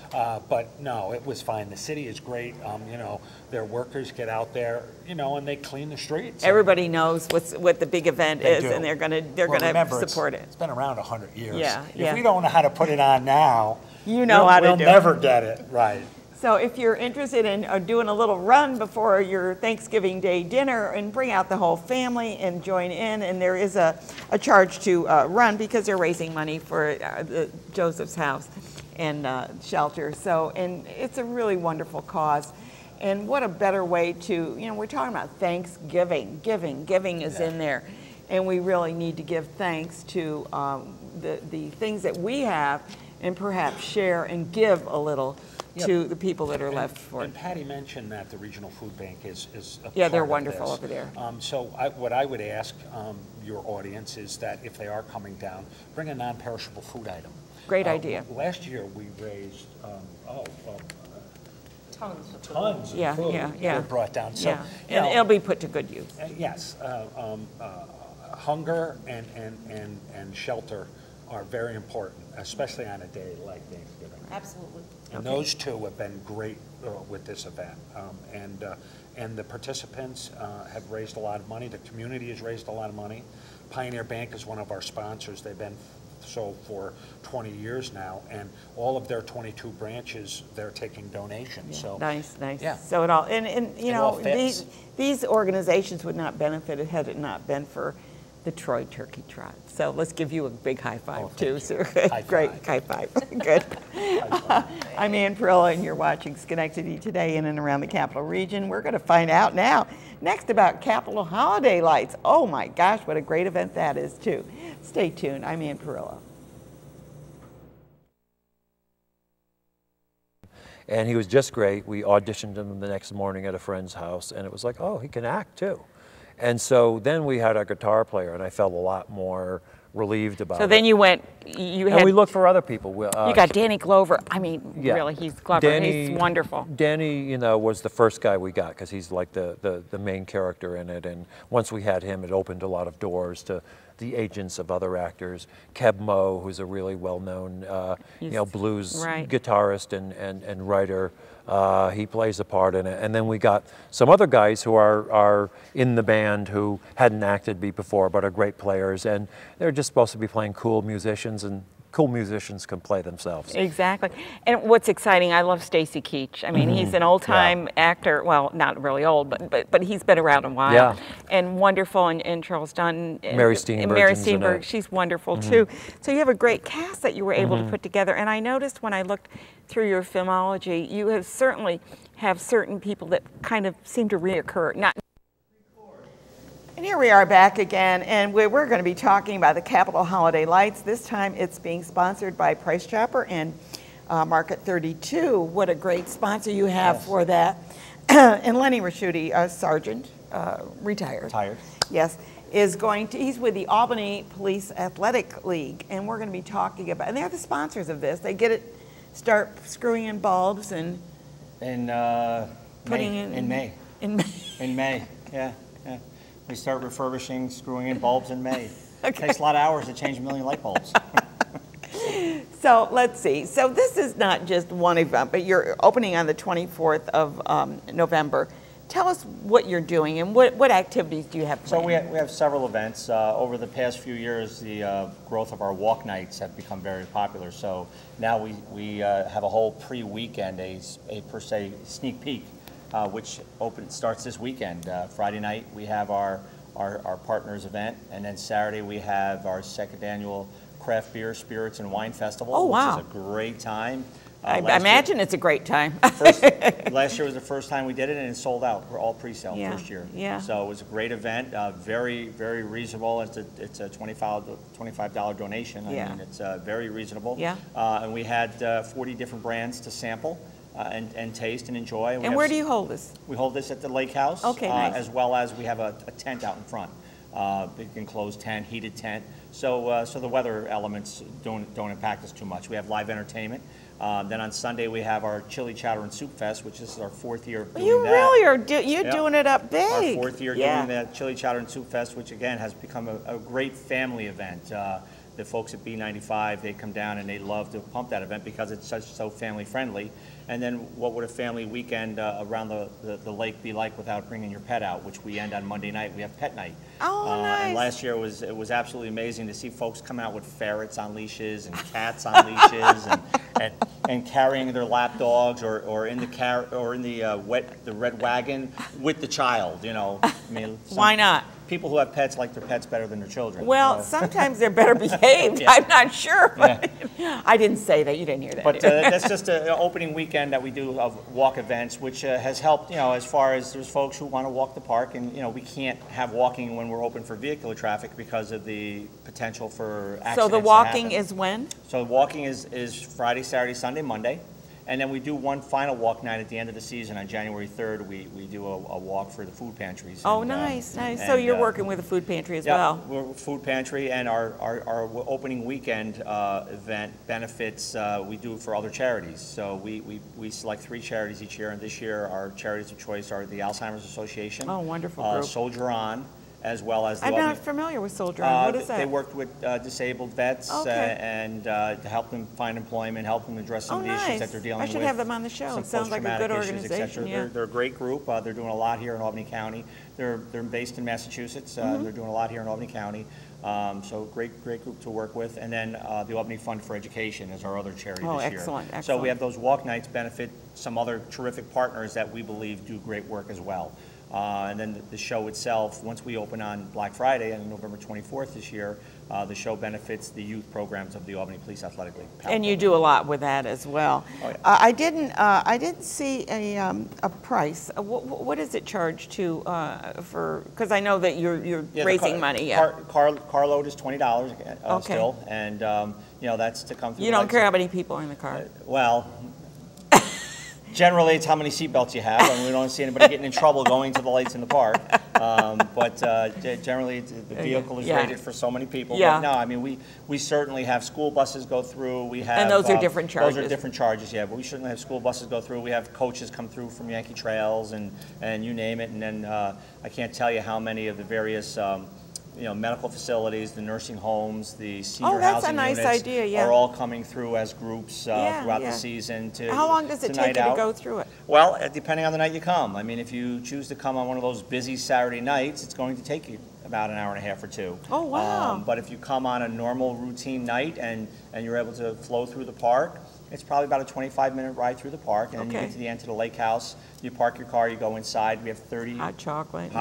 But no, it was fine. The city is great. Their workers get out there, and they clean the streets. Everybody knows what the big event They is, do. and they're gonna Well, remember, support it. It's been around 100 years. Yeah, If yeah. we don't know how to put it on now, You know how to we'll do never it. get it right. So if you're interested in doing a little run before your Thanksgiving Day dinner, and bring out the whole family and join in, and there is a charge to run because they're raising money for the Joseph's House and shelter. So, and it's a really wonderful cause. And what a better way to, we're talking about Thanksgiving. Giving is in there. And we really need to give thanks to the things that we have, and perhaps share and give a little to the people that are left for it. And Patty mentioned that the regional food bank is a Yeah, they're part of wonderful this. over there. So what I would ask your audience is that if they are coming down, bring a non-perishable food item. Great idea. Last year, we raised, tons of food. Tons of Yeah, food yeah. were brought down. So, Yeah, you and know, it'll be put to good use. yes, hunger and shelter are very important, especially on a day like Thanksgiving. Absolutely. And those two have been great with this event. And the participants have raised a lot of money. The community has raised a lot of money. Pioneer Bank is one of our sponsors. They've been so for 20 years now, and all of their 22 branches, they're taking donations. So Nice, nice. Yeah. So it all, and you It all know, fits. these organizations would not benefit had it not been for the Troy Turkey Trot. So let's give you a big high five too, sir. High Great, high five. Good. I'm Ann Perillo, and you're watching Schenectady Today in and around the Capital Region. We're going to find out now, next about Capitol Holiday Lights. Oh my gosh, what a great event that is too. Stay tuned. I'm Ann Perillo. And he was just great. We auditioned him the next morning at a friend's house, and it was like, oh, he can act too. And so then we had our guitar player, and I felt a lot more relieved about it. So then you went, and we looked for other people. You got Danny Glover. I mean, yeah. really, he's clever. He's wonderful. Danny, you know, was the first guy we got because he's like the main character in it. And once we had him, it opened a lot of doors to the agents of other actors. Keb Mo, who's a really well-known, you know, blues guitarist and writer. He plays a part in it. And then we got some other guys who are in the band who hadn't acted before but are great players, and they're just supposed to be playing cool musicians, and cool musicians can play themselves. Exactly. And what's exciting, I love Stacy Keach. I mean, he's an old-time actor. Well, not really old, but he's been around a while. Yeah. And wonderful, and Charles Dunn. Mary Steenburgen. Mary Steenburgen, she's wonderful too. So you have a great cast that you were able to put together. And I noticed when I looked through your filmology, you have certainly have certain people that kind of seem to reoccur. And here we are back again, and we're going to be talking about the Capitol Holiday Lights. This time it's being sponsored by Price Chopper and Market 32. What a great sponsor you have for that. And Lenny Raschuti, a sergeant, retired. Yes, is going to, he's with the Albany Police Athletic League, and we're going to be talking about, and they're the sponsors of this. They get it, start screwing in bulbs and putting in May. In May. In May, yeah. We start refurbishing, screwing in bulbs in May. It takes a lot of hours to change 1 million light bulbs. So let's see. So this is not just one event, but you're opening on the 24th of November. Tell us what you're doing and what activities do you have planned? So we have several events. Over the past few years, the growth of our walk nights have become very popular. So now we have a whole pre-weekend, a per se sneak peek. Which starts this weekend. Friday night we have our partners event, and then Saturday we have our second annual Craft Beer, Spirits, and Wine Festival, which is a great time. I imagine it's a great time. Last year was the first time we did it, and it sold out. We're all pre-sale first year. Yeah. So it was a great event, very, very reasonable. It's a $25 donation. I mean, it's very reasonable. Yeah. And we had 40 different brands to sample. And taste and enjoy. And where do you hold this? We hold this at the Lake House. Okay, nice. As well as we have a tent out in front, big enclosed tent, heated tent. So the weather elements don't impact us too much. We have live entertainment. Then on Sunday we have our Chili Chowder and Soup Fest, which is our 4th year doing you that. Really are doing it up big. Our 4th year doing that Chili Chowder and Soup Fest, which again has become a great family event. The folks at B95, they come down and they love to pump that event because it's so family friendly. And then what would a family weekend around the lake be like without bringing your pet out, which we end on Monday night. We have pet night. Oh, nice. And last year it was absolutely amazing to see folks come out with ferrets on leashes and cats on leashes and carrying their lap dogs or in the red wagon with the child, you know. I mean, why not? People who have pets like their pets better than their children. Well, sometimes they're better behaved. I'm not sure. But I didn't say that. You didn't hear that. But that's just an opening weekend that we do of walk events, which has helped, you know, as far as there's folks who want to walk the park, and, you know, we can't have walking when we're open for vehicular traffic because of the potential for accidents. So the walking is when? So walking is Friday, Saturday, Sunday, Monday. And then we do one final walk night at the end of the season on January 3rd. We do a walk for the food pantries. Oh, and, nice. So you're working with a food pantry as well. Yeah, we're food pantry, and our opening weekend event benefits we do for other charities. So we select 3 charities each year, and this year our charities of choice are the Alzheimer's Association. Oh, wonderful group. Soldier On, as well as the I'm not familiar with Soldier On. What is that? They worked with disabled vets and to help them find employment, help them address some of the issues that they're dealing with. I should have them on the show. It sounds like a good organization. Yeah. They're a great group. They're doing a lot here in Albany County. They're based in Massachusetts. They're doing a lot here in Albany County. So great group to work with. And then the Albany Fund for Education is our other charity this year. Excellent. So we have those walk nights benefit some other terrific partners that we believe do great work as well. And then the show itself, once we open on Black Friday on November 24th this year, the show benefits the youth programs of the Albany Police Athletic League. And you do a lot with that as well. Oh, yeah. I didn't see a price. What is it charged to for? Because I know that you're raising money. Yeah. Car load is $20 still, and you know, that's to come through. You don't care how many people are in the car. Well. Generally, it's how many seatbelts you have, and we don't see anybody getting in trouble going to the lights in the park. But generally, the vehicle is rated for so many people. Yeah. But no, I mean, we certainly have school buses go through. We have, and those are different charges. Those are different charges, yeah. But we certainly have school buses go through. We have coaches come through from Yankee Trails and you name it. And then I can't tell you how many of the various medical facilities, the nursing homes, the senior housing units are all coming through as groups throughout the season. How long does it take you to go through it? Well, depending on the night you come. I mean, if you choose to come on one of those busy Saturday nights, it's going to take you about an hour and a half or 2. Oh, wow. But if you come on a normal routine night and you're able to flow through the park, it's probably about a 25-minute ride through the park, and then you get to the end to the lake house. You park your car, you go inside. We have 30 hot chocolate.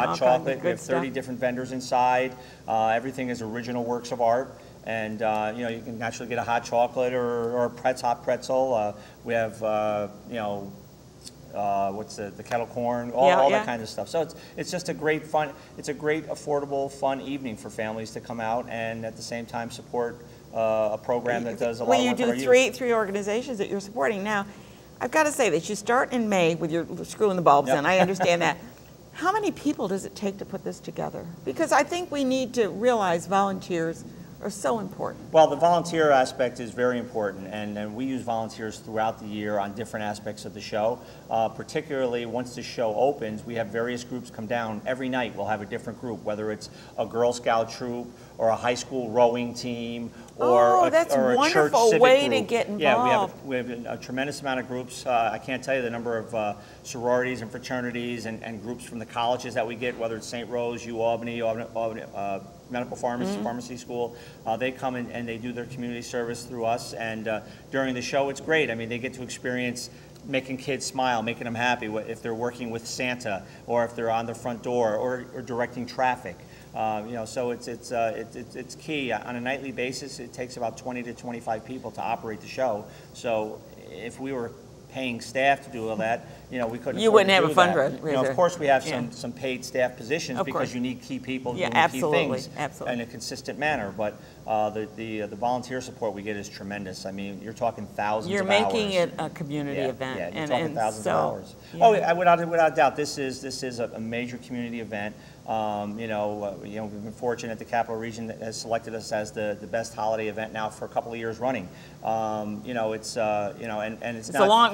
We have 30 different vendors inside. Everything is original works of art, and you can actually get a hot chocolate or a hot pretzel. We have what's the kettle corn, all that kind of stuff. So it's just a great fun. It's a great affordable fun evening for families to come out and at the same time support a program that does a lot of work for our youth. Well, you do three organizations that you're supporting. Now, I've got to say that you start in May with your screwing the bulbs in. I understand that. How many people does it take to put this together? Because I think we need to realize volunteers are so important. Well, the volunteer aspect is very important, and we use volunteers throughout the year on different aspects of the show. Particularly once the show opens, we have various groups come down. Every night we'll have a different group, whether it's a Girl Scout troop or a high school rowing team or a church civic way group. To get involved. Yeah, we have a tremendous amount of groups. I can't tell you the number of sororities and fraternities and groups from the colleges that we get, whether it's St. Rose, Albany, Medical Pharmacy School. They come in and they do their community service through us, and during the show it's great. I mean, they get to experience making kids smile, making them happy if they're working with Santa or if they're on their front door or directing traffic. So it's key. On a nightly basis, it takes about 20 to 25 people to operate the show. So if we were paying staff to do all that, we couldn't. You wouldn't have a fundraiser. Of course, we have some paid staff positions because you need key people doing key things in a consistent manner. But the volunteer support we get is tremendous. I mean, you're talking thousands of hours. You're making it a community event. Yeah, you're talking thousands of hours. Yeah. Without doubt, this is a major community event. We've been fortunate the Capital Region has selected us as the best holiday event now for a couple of years running. It's one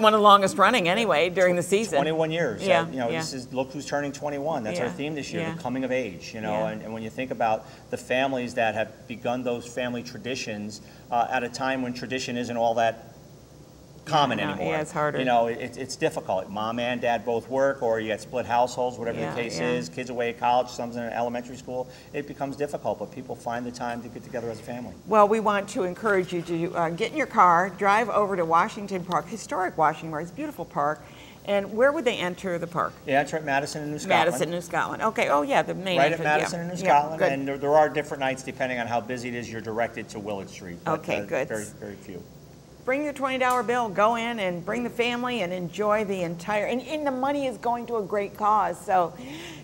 of the longest running anyway during the season. 21 years. This is look who's turning 21. That's our theme this year, the coming of age. And when you think about the families that have begun those family traditions at a time when tradition isn't all that common anymore. Yeah, it's harder. It's difficult. Mom and dad both work, or you got split households, whatever the case is. Kids away at college, some's in elementary school. It becomes difficult, but people find the time to get together as a family. Well, we want to encourage you to get in your car, drive over to Washington Park, historic Washington Park. It's a beautiful park. And where would they enter the park? They enter at Madison and New Scotland. Madison, New Scotland. Okay. Oh, yeah, the main right entrance. At Madison and New Scotland. And there are different nights depending on how busy it is. You're directed to Willard Street. But, okay, good. Very, very few. Bring your $20 bill, go in and bring the family and enjoy the entire, and the money is going to a great cause. So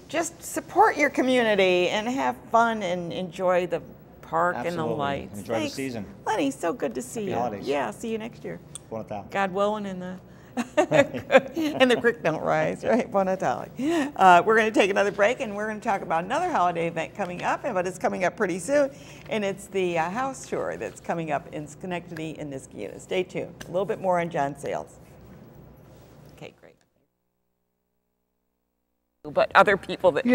just support your community and have fun and enjoy the park and the lights. Enjoy the season. Lenny, so good to see you. Holidays. Yeah, see you next year. Buon Natale. God willing, and the And the creek don't rise, right? Bon Natale. We're going to take another break, and we're going to talk about another holiday event coming up, but it's coming up pretty soon, and it's the house tour that's coming up in Schenectady and Niskayuna. Stay tuned. A little bit more on John Sayles. Okay, great. But other people that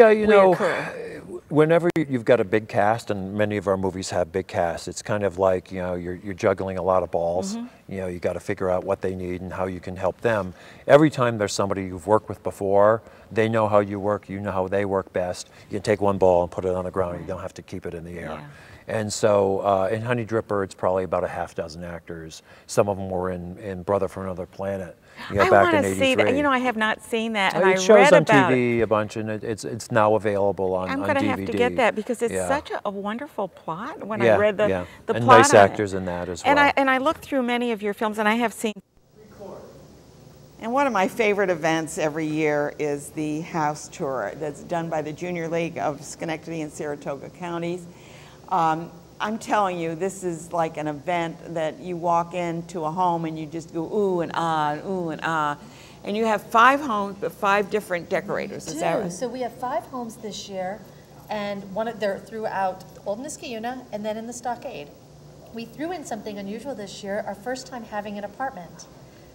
whenever you've got a big cast, and many of our movies have big casts, it's kind of like, you're juggling a lot of balls. You got to figure out what they need and how you can help them. Every time there's somebody you've worked with before, they know how you work, you know how they work best. You can take one ball and put it on the ground, you don't have to keep it in the air. Yeah. And so in Honey Dripper, it's probably about a half dozen actors. Some of them were in Brother from Another Planet. I want to see that. I have not seen that, and I read about it. It shows on TV a bunch, and it's now available on DVD. I'm going to have to get that because it's such a wonderful plot. When I read the plot, and nice actors in that as well. And I looked through many of your films, and I have seen. And one of my favorite events every year is the house tour that's done by the Junior League of Schenectady and Saratoga counties. I'm telling you, this is like an event that you walk into a home and you just go ooh and ah and ooh and ah. And you have 5 homes, but 5 different decorators. Is that right? So we have 5 homes this year, and they're throughout Old Niskayuna and then in the Stockade. We threw in something unusual this year, our first time having an apartment.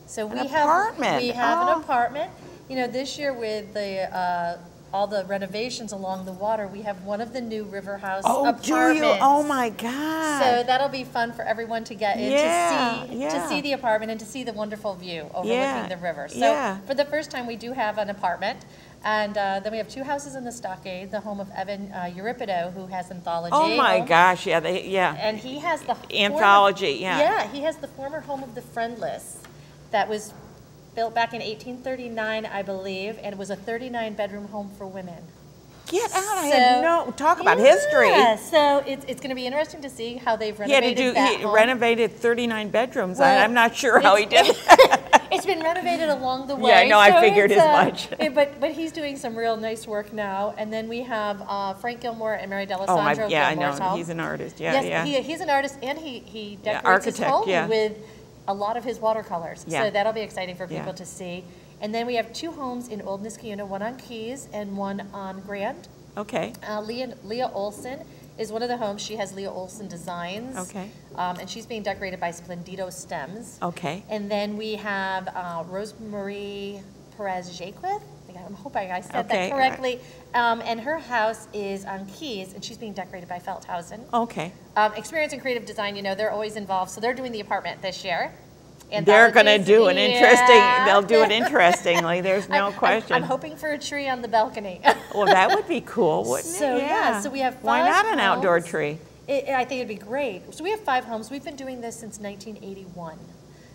So we have an apartment. This year with the all the renovations along the water, we have one of the new River House apartments. Do you? Oh my God! So that'll be fun for everyone to get in to see the apartment and to see the wonderful view overlooking the river. So for the first time, we do have an apartment, and then we have 2 houses in the Stockade. The home of Evan Euripido, who has Anthology. Oh my gosh! And he has the Anthology. He has the former home of the Friendless, that was built back in 1839, I believe, and it was a 39-bedroom home for women. Get out! I had no talk about history. Yeah, so it's going to be interesting to see how they've renovated He renovated 39 bedrooms. Well, I'm not sure how he did it. It's been renovated along the way. Yeah, I know. I figured as much. But he's doing some real nice work now. And then we have Frank Gilmore and Mary D'Alessandro. I know. He's an artist. He's an artist, and he decorates his home with a lot of his watercolors. So that'll be exciting for people to see. And then we have 2 homes in Old Niskayuna, one on Keys and one on Grand. Okay. Leah Olson is one of the homes. She has Leah Olson Designs. Okay. And she's being decorated by Splendido Stems. Okay. And then we have Rosemarie Perez-Jaquith. I'm hoping I said that correctly. And her house is on Keys, and she's being decorated by Felthausen. Okay. Experience and creative design, they're always involved. So they're doing the apartment this year. They're going to do an interesting, they'll do it interestingly, there's no question. I'm hoping for a tree on the balcony. Well, that would be cool, wouldn't it? So we have 5 Why not an homes. Outdoor tree? I think it'd be great. So we have 5 homes. We've been doing this since 1981.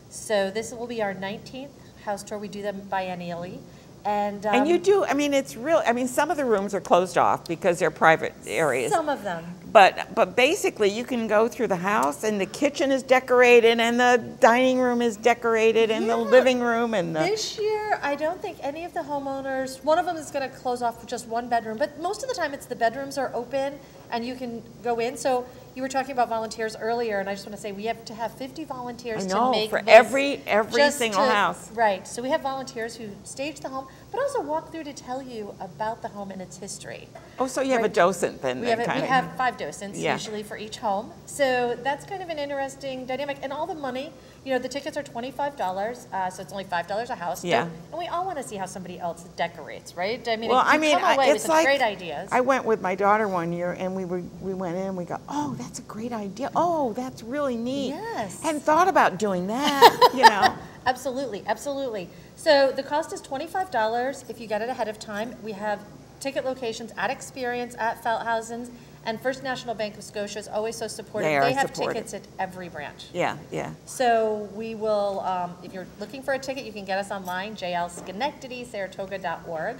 So this will be our 19th house tour. We do them biennially. And you do, it's real, some of the rooms are closed off because they're private areas. Some of them. But basically you can go through the house and the kitchen is decorated and the dining room is decorated and the living room and the... This year, I don't think any of the homeowners, one of them is going to close off with just 1 bedroom, but most of the time it's the bedrooms are open and you can go in. So you were talking about volunteers earlier, and I just want to say we have to have 50 volunteers to make for every single house. Right. So we have volunteers who stage the home, but also walk through to tell you about the home and its history. Oh, so you have a docent then? We have 5 docents usually for each home. So that's kind of an interesting dynamic. And all the money, the tickets are $25, so it's only $5 a house. Yeah. And we all want to see how somebody else decorates, right? Come away with some great ideas. I went with my daughter one year, and we went in and we go, oh, that's a great idea. Oh, that's really neat. Yes. Hadn't thought about doing that, Absolutely, absolutely. So the cost is $25 if you get it ahead of time. We have ticket locations at Experience, at Felthausen's, and First National Bank of Scotia is always so supportive. They have tickets at every branch. Yeah. So we will, if you're looking for a ticket, you can get us online, jlschenectadysaratoga.org.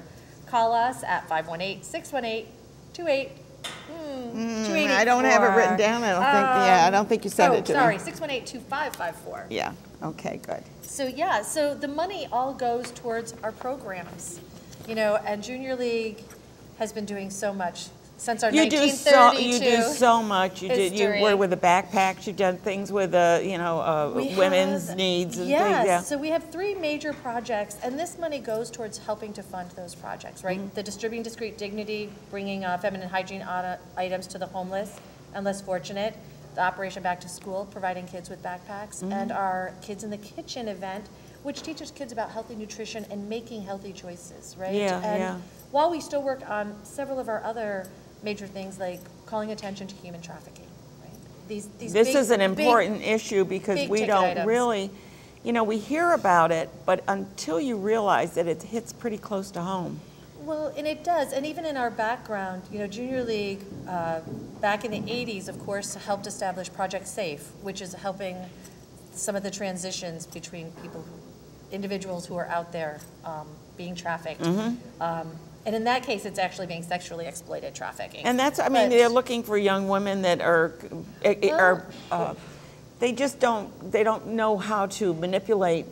Call us at 518-618-28. I don't have it written down. I don't think you said it to me. Sorry, 618-2554. Yeah. Okay, good. So so the money all goes towards our programs, and Junior League has been doing so much since our You 1932 do so much. You work with the backpacks. You've done things with women's needs and yes, things. Yeah. So we have 3 major projects, and this money goes towards helping to fund those projects, right? The Distributing Discreet Dignity, bringing feminine hygiene items to the homeless and less fortunate. The Operation Back to School, providing kids with backpacks, and our Kids in the Kitchen event, which teaches kids about healthy nutrition and making healthy choices, right? And while we still work on several of our other major things like calling attention to human trafficking, right? This is an important issue because we don't really, we hear about it, but until you realize that it hits pretty close to home. Well, and it does, and even in our background, Junior League, back in the 80s, of course, helped establish Project Safe, which is helping some of the transitions between individuals who are out there being trafficked. And in that case, it's actually being sexually exploited trafficking. And that's, they're looking for young women that they just don't know how to manipulate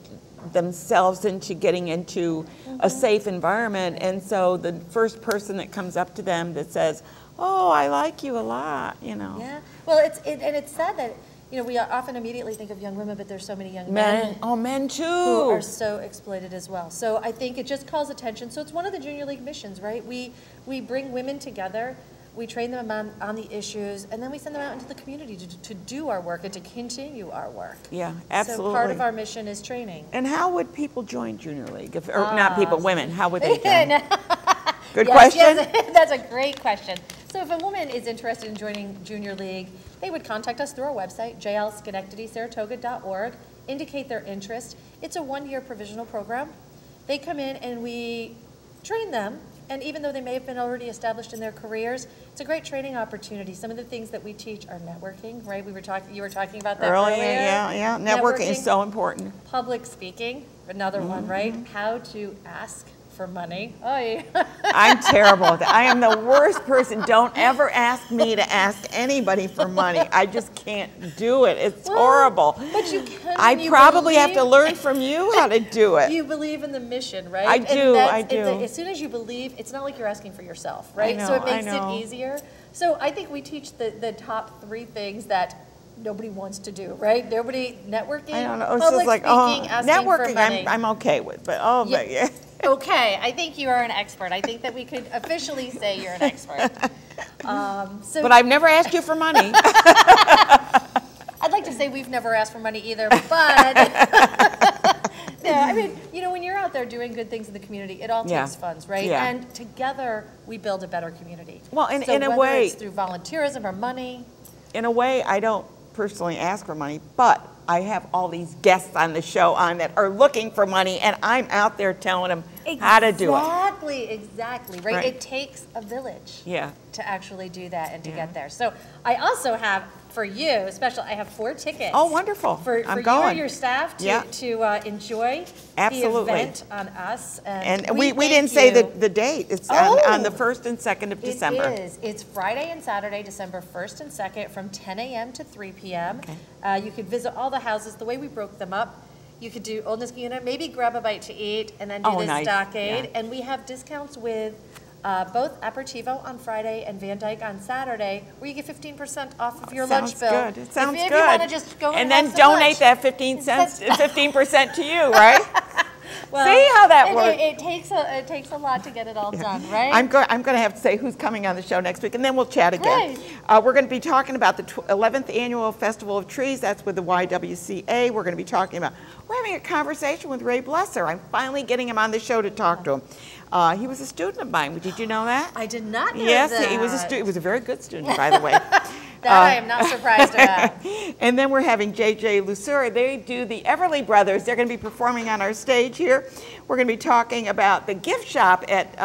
themselves into getting into a safe environment, and so the first person that comes up to them that says, "Oh, I like you a lot," Yeah. Well, it's sad that we often immediately think of young women, but there's so many young men. Oh, men too. Who are so exploited as well. So I think it just calls attention. So it's one of the Junior League missions, right? We bring women together. We train them on the issues, and then we send them out into the community to do our work and to continue our work. Yeah, absolutely. So part of our mission is training. And how would people join Junior League? Or not people, women, how would they join? Good question. Yes, that's a great question. So if a woman is interested in joining Junior League, they would contact us through our website, jlschenectadysaratoga.org, indicate their interest. It's a 1-year provisional program. They come in and we train them. And even though they may have been already established in their careers, it's a great training opportunity. Some of the things that we teach are networking, right? You were talking about that earlier. Yeah. Networking is so important. Public speaking, another one, right? How to ask for money. Oh, yeah. I'm terrible at that. I am the worst person. Don't ever ask me to ask anybody for money. I just can't do it. It's horrible. But you can. I probably have to learn from you how to do it. You believe in the mission, right? I do. As soon as you believe, it's not like you're asking for yourself, right? So it makes it easier. So I think we teach the top 3 things that nobody wants to do, right? Networking, I don't know. It's public just like, speaking, asking networking, for money. I'm okay with, but yeah. Okay, I think you are an expert. I think that we could officially say you're an expert. But I've never asked you for money. I'd like to say we've never asked for money either, but when you're out there doing good things in the community, it all takes funds, right? Yeah. And together we build a better community. Well, in a whether way, it's through volunteerism or money. In a way, I don't personally ask for money, but I have all these guests on the show that are looking for money, and I'm out there telling them how to do it. Exactly, right? It takes a village to actually do that and to get there. So I also have, for you, I have 4 tickets. Oh, wonderful. For you and your staff to enjoy the event on us. And we didn't say the date. It's on the 1st and 2nd of December. It is. It's Friday and Saturday, December 1st and 2nd from 10 a.m. to 3 p.m. Okay. You could visit all the houses. The way we broke them up, you could do Old Niskayuna, maybe grab a bite to eat, and then do the stockade. Yeah. And we have discounts with both Aperitivo on Friday and Van Dyke on Saturday, where you get 15% off of your lunch bill. Sounds good. It sounds good. If you want to just go and then donate that 15% to you, right? Well, see how that works. It takes a lot to get it all done, right? I'm going to have to say who's coming on the show next week, and then we'll chat again. We're going to be talking about the 11th Annual Festival of Trees. That's with the YWCA. We're going to be talking about, we're having a conversation with Ray Blesser. I'm finally getting him on the show to talk to him. He was a student of mine. Did you know that? I did not know that. Yes, he was a student. He was a very good student, by the way. I am not surprised about. And then we're having J.J. Lusura. They do the Everly Brothers. They're going to be performing on our stage here. We're going to be talking about the gift shop at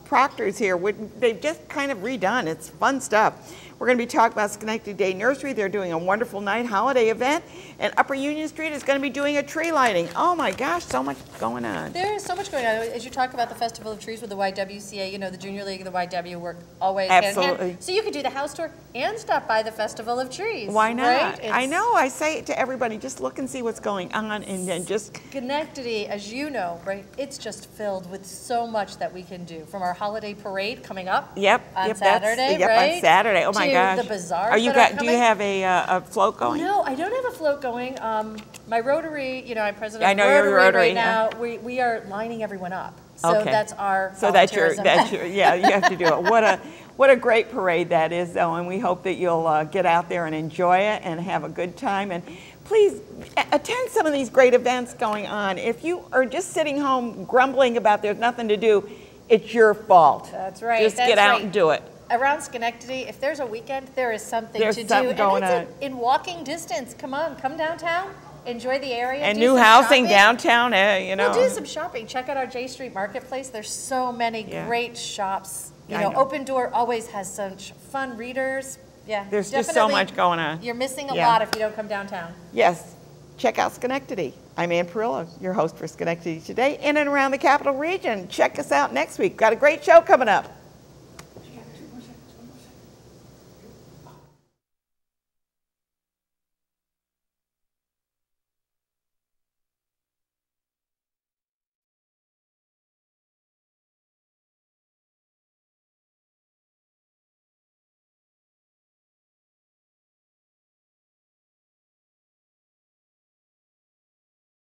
Proctor's here. They've just kind of redone. It's fun stuff. We're going to be talking about Schenectady Day Nursery. They're doing a wonderful night holiday event. And Upper Union Street is going to be doing a tree lighting. Oh my gosh, so much going on. There is so much going on. As you talk about the Festival of Trees with the YWCA, you know, the Junior League and the YW work always hand in hand. Absolutely. So you could do the house tour and stop by the Festival of Trees. Why not? Right? I know. I say it to everybody, just look and see what's going on, and then just... Schenectady, as you know, right, it's just filled with so much that we can do. From our holiday parade coming up on Saturday, right? on Saturday. Oh my gosh. To the bazaars Are you that are do you have a float going? No, I don't have a float going. My Rotary, you know, I'm president I of know you're Rotary Rotary, right now. We are lining everyone up. So Okay. that's our So that's your, volunteerism. yeah, you have to do it. What a great parade that is, though, and we hope that you'll get out there and enjoy it and have a good time. And please attend some of these great events going on. If you are just sitting home grumbling about there's nothing to do, it's your fault. That's right. Just get out and do it. Around Schenectady, if there's a weekend, there is something There's to something do. going and it's on. in walking distance. Come on, come downtown, enjoy the area. And do new some housing shopping. downtown, you know. We'll do some shopping. Check out our J Street Marketplace. There's so many great shops. You I know, know. Open Door always has such fun readers. Yeah, There's just so definitely. much going on. You're missing a Yeah. lot if you don't come downtown. Yes, check out Schenectady. I'm Ann Perillo, your host for Schenectady Today, in and around the Capital Region. Check us out next week. Got a great show coming up.